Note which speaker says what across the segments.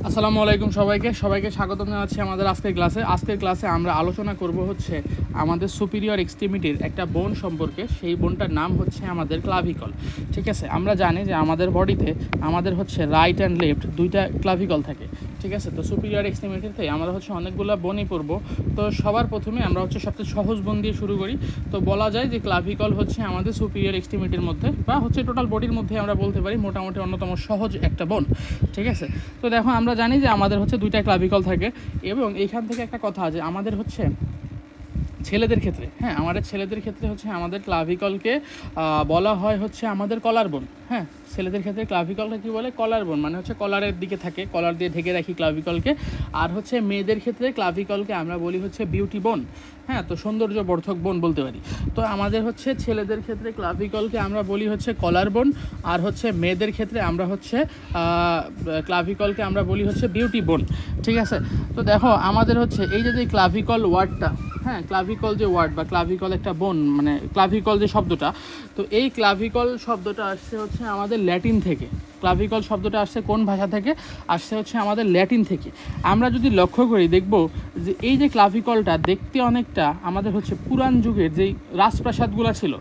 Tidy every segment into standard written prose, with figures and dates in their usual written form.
Speaker 1: আসসালামু আলাইকুম সবাইকে স্বাগতম জানাচ্ছি আমাদের আজকের ক্লাসে আমরা আলোচনা করব হচ্ছে আমাদের সুপিরিয়র এক্সট্রিমিটির একটা বোন সম্পর্কে। সেই বোনটার নাম হচ্ছে আমাদের ক্লাভিকল। ঠিক আছে, আমরা জানি যে আমাদের বডিতে আমাদের হচ্ছে রাইট অ্যান্ড লেফট দুইটা ক্লাভিকল থাকে। ঠিক আছে, তো সুপিরিয়র এক্সট্রিমিটিতে আমরা হচ্ছে অনেকগুলো বোনই পড়ব। তো সবার প্রথমে আমরা হচ্ছে সবচেয়ে সহজ বোন দিয়ে শুরু করি। তো বলা যায় যে ক্লাভিকল হচ্ছে আমাদের সুপিরিয়র এক্সট্রিমিটির মধ্যে বা হচ্ছে টোটাল বডির মধ্যে আমরা বলতে পারি মোটামুটি অন্যতম সহজ একটা বোন। ঠিক আছে, তো দেখো আমরা জানি যে আমাদের হচ্ছে দুইটা ক্লাভিকল থাকে এবং এইখান থেকে একটা কথা আছে আমাদের হচ্ছে ছেলেদের ক্ষেত্রে, আমাদের ছেলেদের ক্ষেত্রে হচ্ছে আমাদের ক্লাভিকলকে বলা হয় হচ্ছে আমাদের কলার বোন। ছেলেদের ক্ষেত্রে ক্লাভিকলটা কী বলে? কলার বোন, মানে হচ্ছে কলারের দিকে থাকে, কলার দিয়ে ঢেকে রাখি ক্লাভিকলকে। আর হচ্ছে মেয়েদের ক্ষেত্রে ক্লাভিকলকে আমরা বলি হচ্ছে বিউটি বোন। তো সৌন্দর্য বর্ধক বোন বলতে পারি। তো আমাদের হচ্ছে ছেলেদের ক্ষেত্রে ক্লাভিকলকে আমরা বলি হচ্ছে কলার বোন, আর হচ্ছে মেয়েদের ক্ষেত্রে আমরা হচ্ছে ক্লাভিকলকে আমরা বলি হচ্ছে বিউটি বোন। ঠিক আছে, তো দেখো আমাদের হচ্ছে এই যে ক্লাভিকল ওয়ার্ডটা, ক্লাভিকল যে ওয়ার্ড বা ক্লাভিকল একটা বোন, মানে ক্লাভিকল যে শব্দটা, তো এই ক্লাভিকল শব্দটা আসছে হচ্ছে আমাদের ল্যাটিন থেকে। ক্লাভিকল শব্দটা আসছে কোন ভাষা থেকে? আসছে হচ্ছে আমাদের ল্যাটিন থেকে। আমরা যদি লক্ষ্য করি দেখব যে এই যে ক্লাভিকলটা দেখতে অনেকটা আমাদের হচ্ছে পুরাণ যুগের যেই রাজপ্রাসাদগুলো ছিল,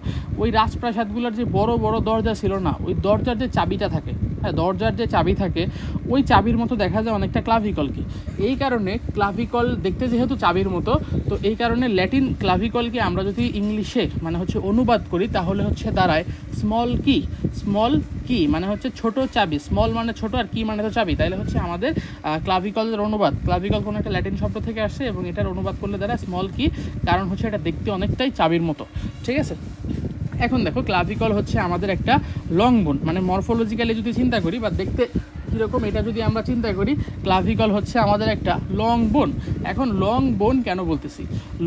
Speaker 1: ওই রাজপ্রাসাদগুলোর যে বড় বড় দরজা ছিল না, ওই দরজার যে চাবিটা থাকে, দরজার যে চাবি থাকে ওই চাবির মতো দেখা যায় অনেকটা ক্লাভিকলকে। এই কারণে ক্লাভিকল দেখতে যেহেতু চাবির মতো, তো এই কারণে ল্যাটিন ক্লাভিকলকে আমরা যদি ইংলিশে মানে হচ্ছে অনুবাদ করি তাহলে হচ্ছে দাঁড়ায় স্মল কি মানে হচ্ছে ছোট চাবি। স্মল মানে ছোট আর কি মানে তো চাবি, তাইলে হচ্ছে আমাদের ক্লাভিকলের অনুবাদ, ক্লাভিকল কোনো একটা ল্যাটিন শব্দ থেকে আসছে এবং এটার অনুবাদ করলে দাঁড়ায় স্মল কি, কারণ হচ্ছে এটা দেখতে অনেকটাই চাবির মতো। ঠিক আছে, এখন দেখো ক্লাভিকল হচ্ছে আমাদের একটা লং বোন, মানে মরফোলজিক্যালি যদি চিন্তা করি বা দেখতে কীরকম এটা যদি আমরা চিন্তা করি, ক্লাভিকল হচ্ছে আমাদের একটা লং বোন। এখন লং বোন কেন বলতেছি?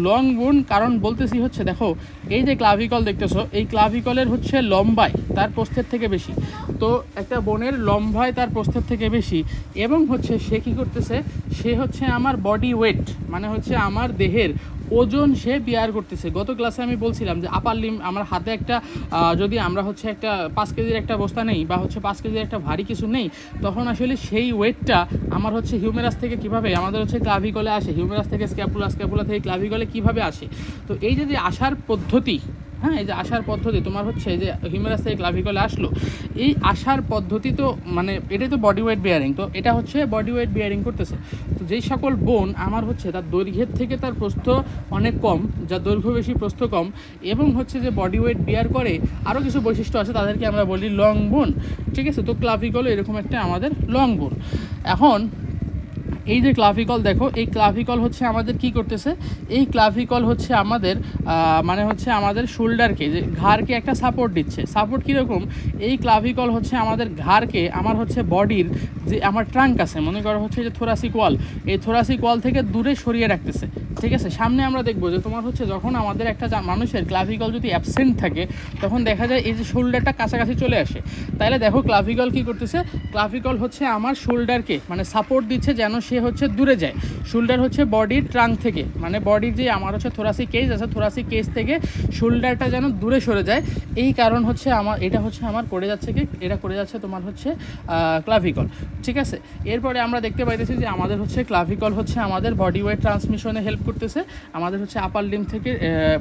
Speaker 1: লং বোন কারণ বলতেছি হচ্ছে দেখো এই যে ক্লাভিকল দেখতেছো, এই ক্লাভিকলের হচ্ছে লম্বায় তার প্রস্থের থেকে বেশি। তো একটা বোনের লম্বায় তার প্রস্থের থেকে বেশি এবং হচ্ছে সে কী করতেছে, সে হচ্ছে আমার বডি ওয়েট মানে হচ্ছে আমার দেহের ওজন সে বিয়ার করতেছে। গত ক্লাসে আমি বলছিলাম যে আপার লিম, আমার হাতে একটা যদি আমরা হচ্ছে একটা 5 কেজির একটা বস্তা নেই বা হচ্ছে 5 কেজির একটা ভারী কিছু নেই, তখন আসলে সেই ওয়েটটা আমার হচ্ছে হিউমেরাস থেকে কিভাবে আমাদের হচ্ছে ক্লাভিকলে আসে, হিউমেরাস থেকে স্ক্যাপুলা থেকে ক্লাভিকলে কিভাবে আসে। তো এই যে আসার পদ্ধতি, এই যে আসার পদ্ধতি তোমার হচ্ছে যে হিউমেরাস থেকে ক্লাভিকলে আসলো, এই আসার পদ্ধতি তো মানে এটাই তো বডি ওয়েট বিয়ারিং। তো এটা হচ্ছে বডি ওয়েট বিয়ারিং করতেছে। তো যেই সকল বোন আমার হচ্ছে তার দৈর্ঘ্যের থেকে তার প্রস্থ অনেক কম, যার দৈর্ঘ্য বেশি প্রস্থ কম এবং হচ্ছে যে বডি ওয়েট বিয়ার করে আরও কিছু বৈশিষ্ট্য আছে, তাদেরকে আমরা বলি লং বোন। ঠিক আছে, তো ক্লাভিকল এরকম একটা আমাদের লং বোন। এখন এই যে ক্লাভিকল দেখো, এই ক্লাভিকল হচ্ছে আমাদের কি করতেছে, এই ক্লাভিকল হচ্ছে আমাদের মানে হচ্ছে আমাদের শোল্ডারকে, যে ঘাড়কে একটা সাপোর্ট দিচ্ছে। সাপোর্ট কীরকম? এই ক্লাভিকল হচ্ছে আমাদের ঘাড়কে আমার হচ্ছে বডির যে আমার ট্রাঙ্ক আছে, মনে করো হচ্ছে যে থোরাসিক ওয়াল, এই থোরাসিক ওয়াল থেকে দূরে সরিয়ে রাখতেছে। ঠিক আছে, সামনে আমরা দেখবো যে তোমার হচ্ছে যখন আমাদের একটা মানুষের ক্লাভিকল যদি অ্যাবসেন্ট থাকে তখন দেখা যায় এই যে শোল্ডারটা কাছাকাছি চলে আসে। তাহলে দেখো ক্লাভিকল কি করতেছে, ক্লাভিকল হচ্ছে আমার শোল্ডারকে মানে সাপোর্ট দিচ্ছে যেন সে হচ্ছে দূরে যায়। শোল্ডার হচ্ছে বডির ট্রাঙ্ক থেকে, মানে বডির যে আমার হচ্ছে থোরাসিক কেজ আছে, থোরাসিক কেজ থেকে শোল্ডারটা যেন দূরে সরে যায়। এই কারণ হচ্ছে আমার এটা হচ্ছে আমার করে যাচ্ছে কি, এটা করে যাচ্ছে তোমার হচ্ছে ক্লাভিকল। ঠিক আছে, এরপরে আমরা দেখতে পাইতেছি যে আমাদের হচ্ছে ক্লাভিকল হচ্ছে আমাদের বডি ওয়েট ট্রান্সমিশনে হেল্প করতেছে। আমাদের হচ্ছে আপার লিম থেকে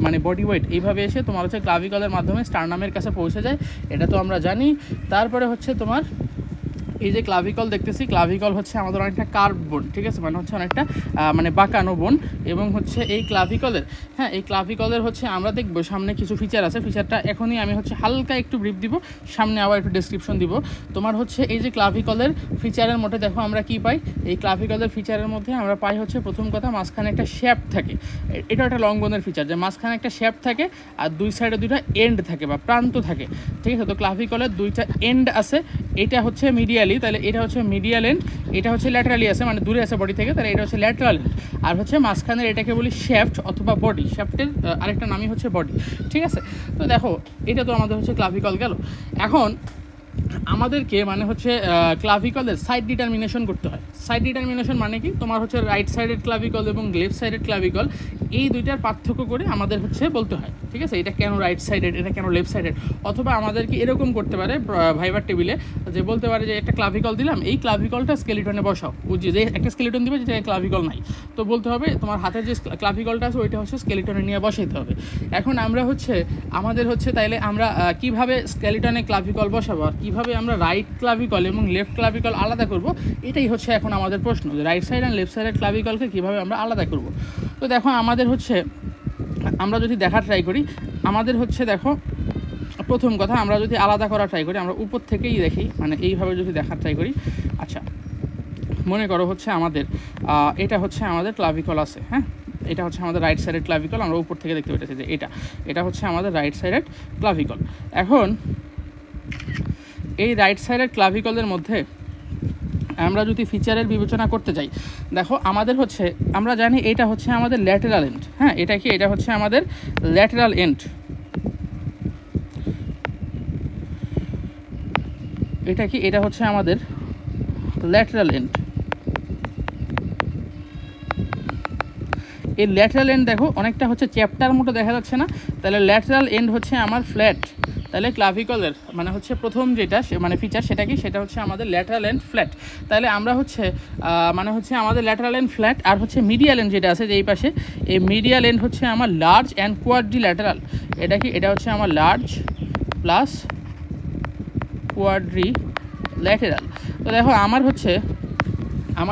Speaker 1: মানে বডি ওয়েট এইভাবে এসে তোমার হচ্ছে ক্লাভিকলের মাধ্যমে স্টার্নামের কাছে পৌঁছে যায়, এটা তো আমরা জানি। তারপরে হচ্ছে তোমার এই যে ক্লাভিকল দেখতেছি, ক্লাভিকল হচ্ছে আমাদের অনেকটা কার্ভ বোন। ঠিক আছে, মানে হচ্ছে অনেকটা মানে বাঁকানো বোন এবং হচ্ছে এই ক্লাভিকলের এই ক্লাভিকলের হচ্ছে আমরা দেখবো সামনে কিছু ফিচার আছে। ফিচারটা এখনই আমি হচ্ছে হালকা একটু ব্রিফ দিব, সামনে আবার একটু ডেসক্রিপশন দিব। তোমার হচ্ছে এই যে ক্লাভিকলের ফিচারের মধ্যে দেখো আমরা কি পাই, এই ক্লাভিকলের ফিচারের মধ্যে আমরা পাই হচ্ছে প্রথম কথা মাঝখানে একটা শেপ থাকে। এটা একটা লং বোনের ফিচার যে মাঝখানে একটা শেপ থাকে আর দুই সাইডে দুইটা এন্ড থাকে বা প্রান্ত থাকে। ঠিক আছে, তো ক্লাভিকলের দুইটা এন্ড আছে, এটা হচ্ছে মিডিয়ালি, তাহলে এটা হচ্ছে মিডিয়াল এন্ড, এটা হচ্ছে ল্যাটারালি আছে মানে দূরে আছে বডি থেকে, তাহলে এটা হচ্ছে ল্যাটারাল এন্ড। আর হচ্ছে মাঝখানের এটাকে বলি শ্যাফট অথবা বডি, শ্যাফটের আরেকটা নামই হচ্ছে বডি। ঠিক আছে, তো দেখো এটা তো আমাদের হচ্ছে ক্লাভিকল গেল। এখন আমাদেরকে মানে হচ্ছে ক্লাভিকলের সাইড ডিটারমিনেশন করতে হয়। সাইড ডিটারমিনেশন মানে কি, তোমার হচ্ছে রাইট সাইডেড ক্লাভিকল এবং লেফট সাইডেড ক্লাভিকল এই দুইটার পার্থক্য করে আমাদের হচ্ছে বলতে হয়, ঠিক আছে, এটা কেন রাইট সাইডেড, এটা কেন লেফট সাইডেড। অথবা আমাদেরকে এরকম করতে পারে ভাইবার টেবিলে, যে বলতে পারে যে একটা ক্লাভিকল দিলাম, এই ক্লাভিকলটা স্কেলিটনে বসাও, যে একটা স্কেলিটন দিবে যেটা ক্লাভিকল নাই, তো বলতে হবে তোমার হাতের যে ক্লাভিকলটা আছে ওইটা হচ্ছে স্কেলিটনে নিয়ে বসাইতে হবে। এখন আমরা হচ্ছে আমাদের হচ্ছে তাইলে আমরা কিভাবে স্কেলিটনে ক্লাভিকল বসাবো আর কীভাবে আমরা রাইট ক্লাভিকল এবং লেফট ক্লাভিকল আলাদা করব, এটাই হচ্ছে এখন আমাদের প্রশ্ন, যে রাইট সাইড অ্যান্ড লেফট সাইডের ক্লাভিকলকে কীভাবে আমরা আলাদা করব। তো দেখো আমাদের হচ্ছে আমরা যদি দেখার ট্রাই করি, আমাদের হচ্ছে দেখো প্রথম কথা আমরা যদি আলাদা করা ট্রাই করি, আমরা উপর থেকেই দেখি, মানে এইভাবে যদি দেখার ট্রাই করি। আচ্ছা মনে করো হচ্ছে আমাদের এটা হচ্ছে আমাদের ক্লাভিকল আছে, হ্যাঁ, এটা হচ্ছে আমাদের রাইট সাইডেড ক্লাভিকল, আমরা উপর থেকে দেখতে পেতেছি যে এটা হচ্ছে আমাদের রাইট সাইডেড ক্লাভিকল। এখন এই রাইট সাইডেড ক্লাভিকলের মধ্যে আমরা যদি ফিচারের বিবেচনা করতে যাই, দেখো আমাদের হচ্ছে আমরা জানি এটা হচ্ছে আমাদের ল্যাটেরাল এন্ড, হ্যাঁ, এটা কি, এটা হচ্ছে আমাদের ল্যাটেরাল এন্ড, এটা কি, এটা হচ্ছে আমাদের ল্যাটেরাল এন্ড। এই ল্যাটেরাল এন্ড দেখো অনেকটা হচ্ছে চ্যাপ্টার মতো দেখা যাচ্ছে না, তাহলে ল্যাটেরাল এন্ড হচ্ছে আমার ফ্ল্যাট, তাহলে ক্লাভিকলের মানে হচ্ছে প্রথম যেটা মানে ফিচার সেটা কি, সেটা হচ্ছে আমাদের ল্যাটেরাল এন্ড ফ্ল্যাট। তাহলে আমরা হচ্ছে মানে হচ্ছে আমাদের ল্যাটেরাল এন্ড ফ্ল্যাট, আর হচ্ছে মিডিয়াল এন্ড যেটা আছে যে এই পাশে, এই মিডিয়াল এন্ড হচ্ছে আমার লার্জ অ্যান্ড কোয়াড্রিল্যাটেরাল। এটা কি, এটা হচ্ছে আমার লার্জ প্লাস কোয়াড্রিল্যাটেরাল। তো দেখো আমার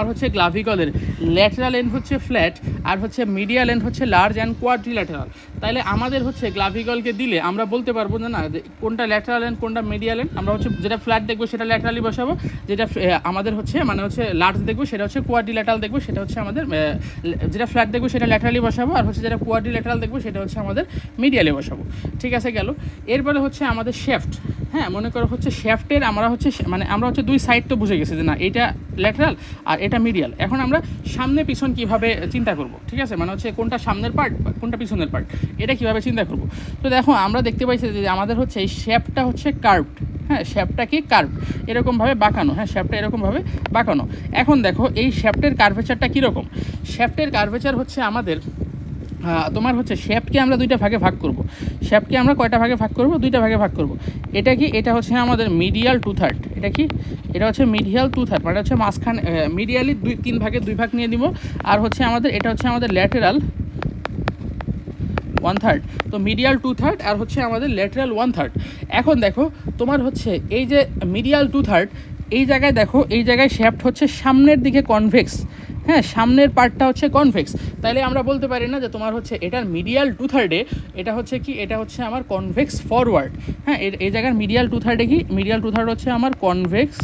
Speaker 1: হচ্ছে ক্লাভিকলের ল্যাটেরাল এন্ড হচ্ছে ফ্ল্যাট আর হচ্ছে মিডিয়াল এন্ড হচ্ছে লার্জ অ্যান্ড কোয়াড্রিল্যাটেরাল। তাহলে আমাদের হচ্ছে ক্লাভিকলকে দিলে আমরা বলতে পারবো না কোনটা ল্যাটেরাল এন্ড কোনটা মিডিয়াল এন্ড। আমরা হচ্ছে যেটা ফ্ল্যাট দেখবো সেটা ল্যাটেরালি বসাবো, যেটা আমাদের হচ্ছে মানে হচ্ছে লার্জ দেখবো সেটা হচ্ছে কোয়াড্রিল্যাটেরাল দেখবো, সেটা হচ্ছে আমাদের যেটা ফ্ল্যাট দেখবো সেটা ল্যাটেরালি বসাবো, আর হচ্ছে যেটা কোয়াড্রিল্যাটেরাল দেখবো সেটা হচ্ছে আমাদের মিডিয়ালে বসাবো। ঠিক আছে গেল। এরপরে হচ্ছে আমাদের শেফট, হ্যাঁ, মনে করো হচ্ছে শেফটের আমরা হচ্ছে মানে আমরা হচ্ছে দুই সাইড তো বুঝে গেছি যে না এটা ল্যাটেরাল আর এটা মিডিয়াল। এখন আমরা সামনে পিছন কিভাবে চিন্তা করব, ঠিক আছে, মানে হচ্ছে কোনটা সামনের পার্ট কোনটা পিছনের পার্ট এটা কিভাবে চিন্তা করব। তো দেখো আমরা দেখতে পাইছি যে আমাদের হচ্ছে এই শেপটা হচ্ছে কার্ভড, হ্যাঁ, শেপটা কি কার্ভ, এরকমভাবে বাঁকানো, হ্যাঁ, শেপটা এরকমভাবে বাঁকানো। এখন দেখো এই শেপটের কার্ভেচারটা কীরকম, শেপটের কার্ভেচার হচ্ছে আমাদের তোমার হচ্ছে শেপকে আমরা দুইটা ভাগে ভাগ করব। শেপকে আমরা কয়টা ভাগে ভাগ করব, দুইটা ভাগে ভাগ করব। এটা কি, এটা হচ্ছে আমাদের মিডিয়াল 2/3, এটা কি, এটা হচ্ছে মিডিয়াল 2/3, মানে হচ্ছে মাঝখানে মিডিয়ালি 3 ভাগে 2 ভাগ নিয়ে দিব, আর হচ্ছে আমাদের এটা হচ্ছে আমাদের ল্যাটেরাল 1/3। তো মিডিয়াল 2/3 আর হচ্ছে আমাদের ল্যাটেরাল 1/3। এখন দেখো তোমার হচ্ছে এই যে মিডিয়াল 2/3 এই জায়গায় দেখো, এই জায়গায় শেফট হচ্ছে সামনের দিকে কনভেক্স, হ্যাঁ, সামনের পার্টটা হচ্ছে কনভেক্স। তাইলে আমরা বলতে পারি না যে তোমার হচ্ছে এটার মিডিয়াল 2/3 এটা হচ্ছে কি, এটা হচ্ছে আমার কনভেক্স ফরওয়ার্ড, হ্যাঁ, এই জায়গার মিডিয়াল 2/3 কি, মিডিয়াল 2/3 হচ্ছে আমার কনভেক্স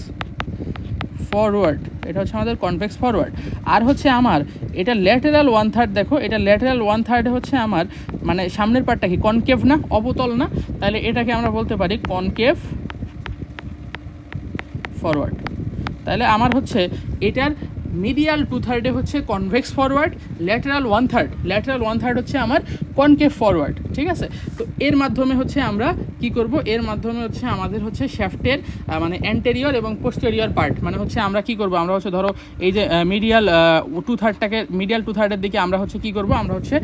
Speaker 1: ফরওয়ার্ড, এটা হচ্ছে আমাদের কনভেক্স ফরওয়ার্ড। আর হচ্ছে আমার এটা ল্যাটেরাল 1/3, দেখো এটা ল্যাটেরাল 1/3 হচ্ছে আমার মানে সামনের পার্টটা কি কনকেভ না, অবতল না, তাহলে এটাকে আমরা বলতে পারি কনকেভ ফরওয়ার্ড। তাহলে আমার হচ্ছে এটার মিডিয়াল 2/3 হচ্ছে কনভেক্স ফরওয়ার্ড, ল্যাটেরাল 1/3 হচ্ছে আমার কনকেভ ফরওয়ার্ড। ঠিক আছে, তো এর মাধ্যমে হচ্ছে আমরা কি করব, এর মাধ্যমে হচ্ছে আমাদের হচ্ছে শ্যাফটের মানে অ্যান্টেরিয়র এবং পোস্টেরিয়র পার্ট, মানে হচ্ছে আমরা কি করব, আমরা হচ্ছে ধরো এই যে মিডিয়াল 2/3টাকে মিডিয়াল 2/3 দিকে আমরা হচ্ছে কি করব, আমরা হচ্ছে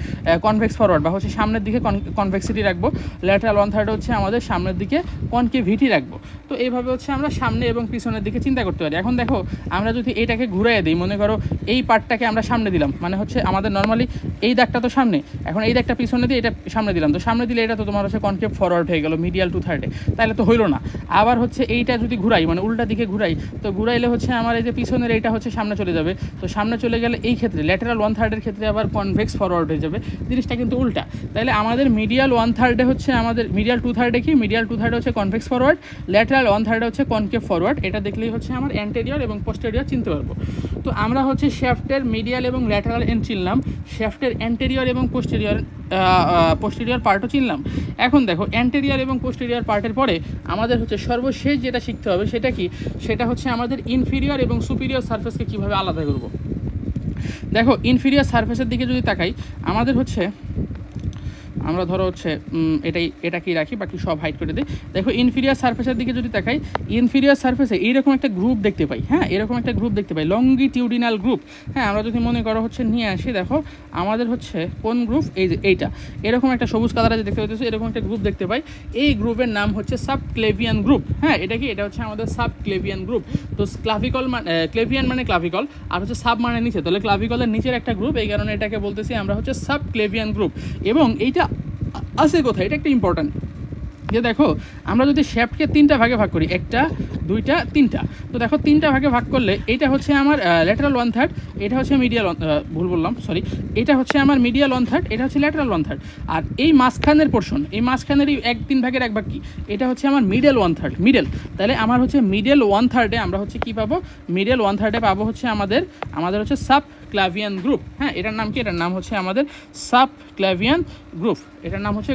Speaker 1: কনভেক্স ফরওয়ার্ড বা হচ্ছে সামনের দিকে কনভেক্সিটি রাখবো, ল্যাটেরাল 1/3 হচ্ছে আমাদের সামনের দিকে কনকেভিটি রাখবো। তো এইভাবে হচ্ছে আমরা সামনে এবং পিছনের দিকে চিন্তা করতে পারি। এখন দেখো আমরা যদি এইটাকে ঘুরাইয়ে দিই, মনে করো এই পার্টটাকে আমরা সামনে দিলাম, মানে হচ্ছে আমাদের নর্মালি এই দাগটা তো সামনে, এখন এই দাগটা পিছনে দিয়ে এটা সামনে দিলাম, তো সামনে দিলে এটা তো তোমার হচ্ছে কনকেভ ফরওয়ার্ড হয়ে গেল মিডিয়াল 2/3, তাহলে তো হইলো না। আবার হচ্ছে এইটা যদি ঘুরাই, মানে উল্টা দিকে ঘুরাই, তো ঘুরাইলে হচ্ছে আমার এই যে পিছনের এইটা হচ্ছে সামনে চলে যাবে, তো সামনে চলে গেলে এই ক্ষেত্রে ল্যাটেরাল 1/3 ক্ষেত্রে আবার কনভেক্স ফরওয়ার্ড হয়ে যাবে, জিনিসটা কিন্তু উল্টা। তাহলে আমাদের মিডিয়াল 1/3 হচ্ছে আমাদের মিডিয়াল 2/3 কি, মিডিয়াল 2/3 হচ্ছে কনভেক্স ফরওয়ার্ড, ল্যাটেরাল 1/3 হচ্ছে কনকেভ ফরওয়ার্ড। এটা দেখলেই হচ্ছে আমার অ্যান্টেরিয়র এবং পোস্টেরিয়র চিনতে পারবো। তো আমরা হচ্ছে শ্যাফটের মিডিয়াল এবং ল্যাটেরাল এন্ড চিনলাম, শ্যাফটের অ্যান্টেরিয়র এবং পোস্টেরিয়র পার্টও চিনলাম। এখন দেখো অ্যান্টেরিয়র এবং পোস্টেরিয়র পার্টের পরে আমাদের হচ্ছে সর্বশেষ যেটা শিখতে হবে সেটা কি, সেটা হচ্ছে আমাদের ইনফিরিয়র এবং সুপিরিয়র সারফেসকে কীভাবে আলাদা করব। দেখো ইনফিরিয়র সারফেসের দিকে যদি তাকাই, আমাদের হচ্ছে আমরা ধরো হচ্ছে এটাকেই রাখি, বাকি সব হাইড করে দিই। দেখো ইনফিরিয়ার সারফেসের দিকে যদি তাকাই, ইনফিরিয়ার সারফেসে এইরকম একটা গ্রুপ দেখতে পাই। হ্যাঁ, এরকম একটা গ্রুপ দেখতে পাই, লঙ্গিটিউডিনাল গ্রুপ। হ্যাঁ, আমরা যদি মনে করো হচ্ছে নিয়ে আসি, দেখো আমাদের হচ্ছে কোন গ্রুপ, এই যে এইটা, এরকম একটা সবুজ কালারে যে দেখতে পাচ্ছি, এরকম একটা গ্রুপ দেখতে পাই। এই গ্রুপের নাম হচ্ছে সাবক্লেভিয়ান গ্রুপ। হ্যাঁ, এটা কি, এটা হচ্ছে আমাদের সাবক্লেভিয়ান গ্রুপ। তো ক্লাভিকল মানে ক্লেভিয়ান মানে ক্লাভিকল, আর হচ্ছে সাব মানে নিচে, তাহলে ক্লাভিকলের নিচের একটা গ্রুপ, এই কারণে এটাকে বলতেছি আমরা হচ্ছে সাবক্লেভিয়ান গ্রুপ। এবং এইটা আছে কোথায়, এটা একটা ইম্পর্ট্যান্ট, যে দেখো আমরা যদি শ্যাফটকে 3টা ভাগে ভাগ করি, 1টা 2টা 3টা, তো দেখো 3টা ভাগে ভাগ করলে এইটা হচ্ছে আমার ল্যাটারাল 1/3, এটা হচ্ছে মিডিয়াল, ভুল বললাম সরি, এটা হচ্ছে আমার মিডিয়াল 1/3, এটা হচ্ছে ল্যাটারাল 1/3। আর এই মাঝখানের পোর্শন, এই মাঝখানেরই 3 ভাগের 1 ভাগ কি, এটা হচ্ছে আমার মিডল 1/3, মিডল। তাহলে আমার হচ্ছে মিডল 1/3-এ আমরা হচ্ছে কি পাবো, মিডল 1/3-এ পাবো হচ্ছে আমাদের হচ্ছে সাবক্লেভিয়ান গ্রুপ। হ্যাঁ, এটার নাম কি, এটার নাম হচ্ছে আমাদের সাবক্লেভিয়ান গ্রুপ। এটার নাম হচ্ছে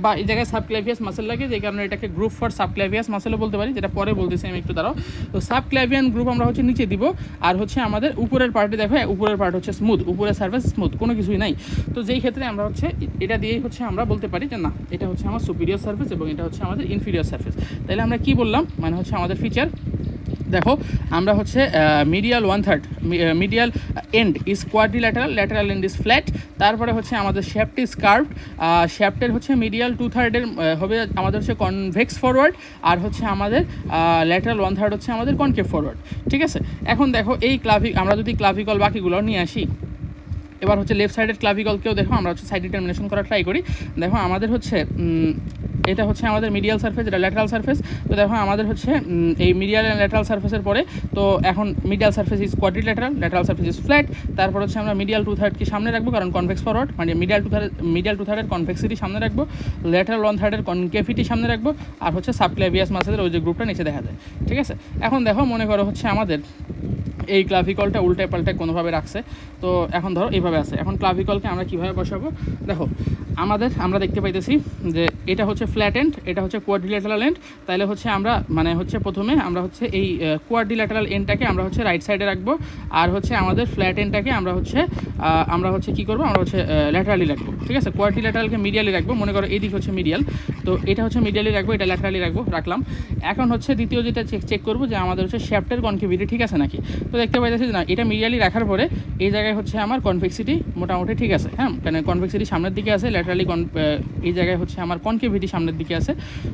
Speaker 1: বা এই জায়গায় সাবক্লেভিয়াস মাসেল লাগে, যে কারণে এটাকে গ্রুপ ফর সাবক্লেভিয়াস মাসেলও বলতে পারি, যেটা পরে বলতেছি আমি, একটু দাঁড়াও। তো সাবক্লেভিয়ান গ্রুপ আমরা হচ্ছে নিচে দিব, আর হচ্ছে আমাদের উপরের পার্টে দেখো, উপরের পার্ট হচ্ছে স্মুথ, উপরের সার্ফেস স্মুথ, কোনো কিছুই নাই। তো যেই ক্ষেত্রে আমরা হচ্ছে এটা দিয়েই হচ্ছে আমরা বলতে পারি যে না, এটা হচ্ছে আমার সুপিরিয়র সার্ফেস এবং এটা হচ্ছে আমাদের ইনফিরিয়র সার্ফেস। তাহলে আমরা কি বললাম, মানে হচ্ছে আমাদের ফিচার দেখো, আমরা হচ্ছে medial 1/3, medial end is quadrilateral, lateral end is flat. তারপরে হচ্ছে আমাদের শ্যাফট ইজ কার্ভড, শ্যাফটের হচ্ছে মিডিয়াল 2/3 হবে আমাদের হচ্ছে কনভেক্স ফরওয়ার্ড, আর হচ্ছে আমাদের ল্যাটারাল 1/3 হচ্ছে আমাদের কনকেভ ফরওয়ার্ড। ঠিক আছে, এখন দেখো এই আমরা যদি ক্লাভিকল বাকিগুলো নিয়ে আসি, এবার হচ্ছে লেফট সাইডের ক্লাভিকলকেও দেখো আমরা হচ্ছে সাইড ডিটারমিনেশন করা ট্রাই করি। দেখো আমাদের হচ্ছে এটা হচ্ছে আমাদের মিডিয়াল সার্ফেস, এটা ল্যাটারাল সার্ফেস। তো দেখো আমাদের হচ্ছে এই মিডিয়াল অ্যান্ড ল্যাটারাল সার্ফেসের পরে, তো এখন medial surface is quadrilateral, lateral surface is flat. তারপর হচ্ছে আমরা মিডিয়াল 2/3 সামনে রাখবো, কারণ কনভেক্স ফরওয়ার্ড, মানে মিডিয়াল 2/3 কনভেক্সিটি সামনে রাখবো, ল্যাটারাল 1/3 কনকেভিটি সামনে রাখবো, আর হচ্ছে সাবক্লেভিয়াস মাসেলের ওই যে গ্রুপটা নিচে দেখা যায়। ঠিক আছে, এখন দেখো মনে করো হচ্ছে আমাদের এই ক্লাভিকলটা উল্টে পাল্টে কোনোভাবে রাখছে, তো এখন ধরো এইভাবে আছে। এখন ক্লাভিকলকে আমরা কীভাবে বসাবো, দেখো আমরা দেখতে পাইতেছি যে এটা হচ্ছে ফ্ল্যাট এন্ড, এটা হচ্ছে কোয়াড্রিল্যাটারাল এন্ড। তাহলে হচ্ছে আমরা মানে হচ্ছে প্রথমে আমরা হচ্ছে এই কোয়াড্রিল্যাটারাল এন্ডটাকে আমরা হচ্ছে রাইট সাইডে রাখবো, আর হচ্ছে আমাদের ফ্ল্যাট এন্ডটাকে আমরা হচ্ছে কী করবো, আমরা হচ্ছে ল্যাটারালি রাখবো। ঠিক আছে, কোয়াড্রিল্যাটারালকে মিডিয়ালি রাখবো, মনে করো এইদিক হচ্ছে মিডিয়াল, তো এটা হচ্ছে মিডিয়ালি রাখবো, এটা ল্যাটারালি রাখলাম। এখন হচ্ছে দ্বিতীয় যেটা চেক করবো যে আমাদের হচ্ছে শ্যাফটের কনকেভিটি ঠিক আছে নাকি। তো দেখতে পাইতেছি যে না, এটা মিডিয়ালি রাখার পরে এই জায়গায় হচ্ছে আমার কনভেক্সিটি মোটামুটি ঠিক আছে। হ্যাঁ, মানে কনভেক্সিটি সামনের দিকে আছে, ল্যাটারালি এই জায়গায় হচ্ছে আমার কনকেভিটি সামনের দিকে আছে,